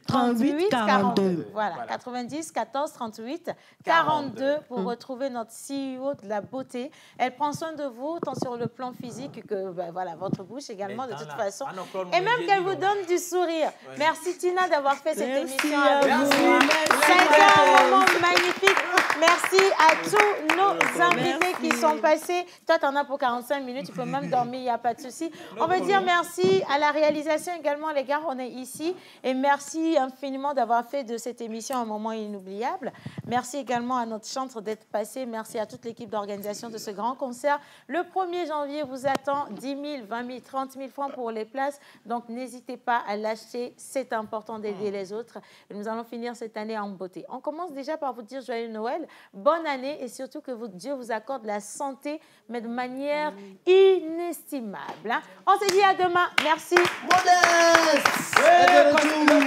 38 42. Voilà, 90 14 38 42 pour retrouver notre CEO de la beauté. Elle prend soin de vous, tant sur le plan physique que voilà, votre bouche également, de toute façon. Et même qu'elle vous donne du sourire. Merci Tina d'avoir fait cette émission avec nous. Ça a été un moment magnifique. Merci à tous nos invités qui sont passés. Toi, tu en as pour 45 minutes. Tu peux même dormir, il n'y a pas de souci. On veut dire merci à la réalisation également, les gars. On est ici. Et merci infiniment d'avoir fait de cette émission un moment inoubliable. Merci également à notre chantre d'être passé. Merci à toute l'équipe d'organisation de ce grand concert. Le 1er janvier vous attend 10 000, 20 000, 30 000 francs pour les places. Donc, n'hésitez pas à l'acheter. C'est important d'aider les autres. Et nous allons finir cette année en beauté. On commence déjà par vous dire joyeux Noël, bonne année et surtout que Dieu vous accorde la santé, mais de manière inestimable. Hein? On se dit à demain. Merci.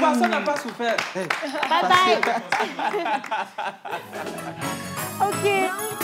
Personne n'a pas souffert. Bye bye. OK.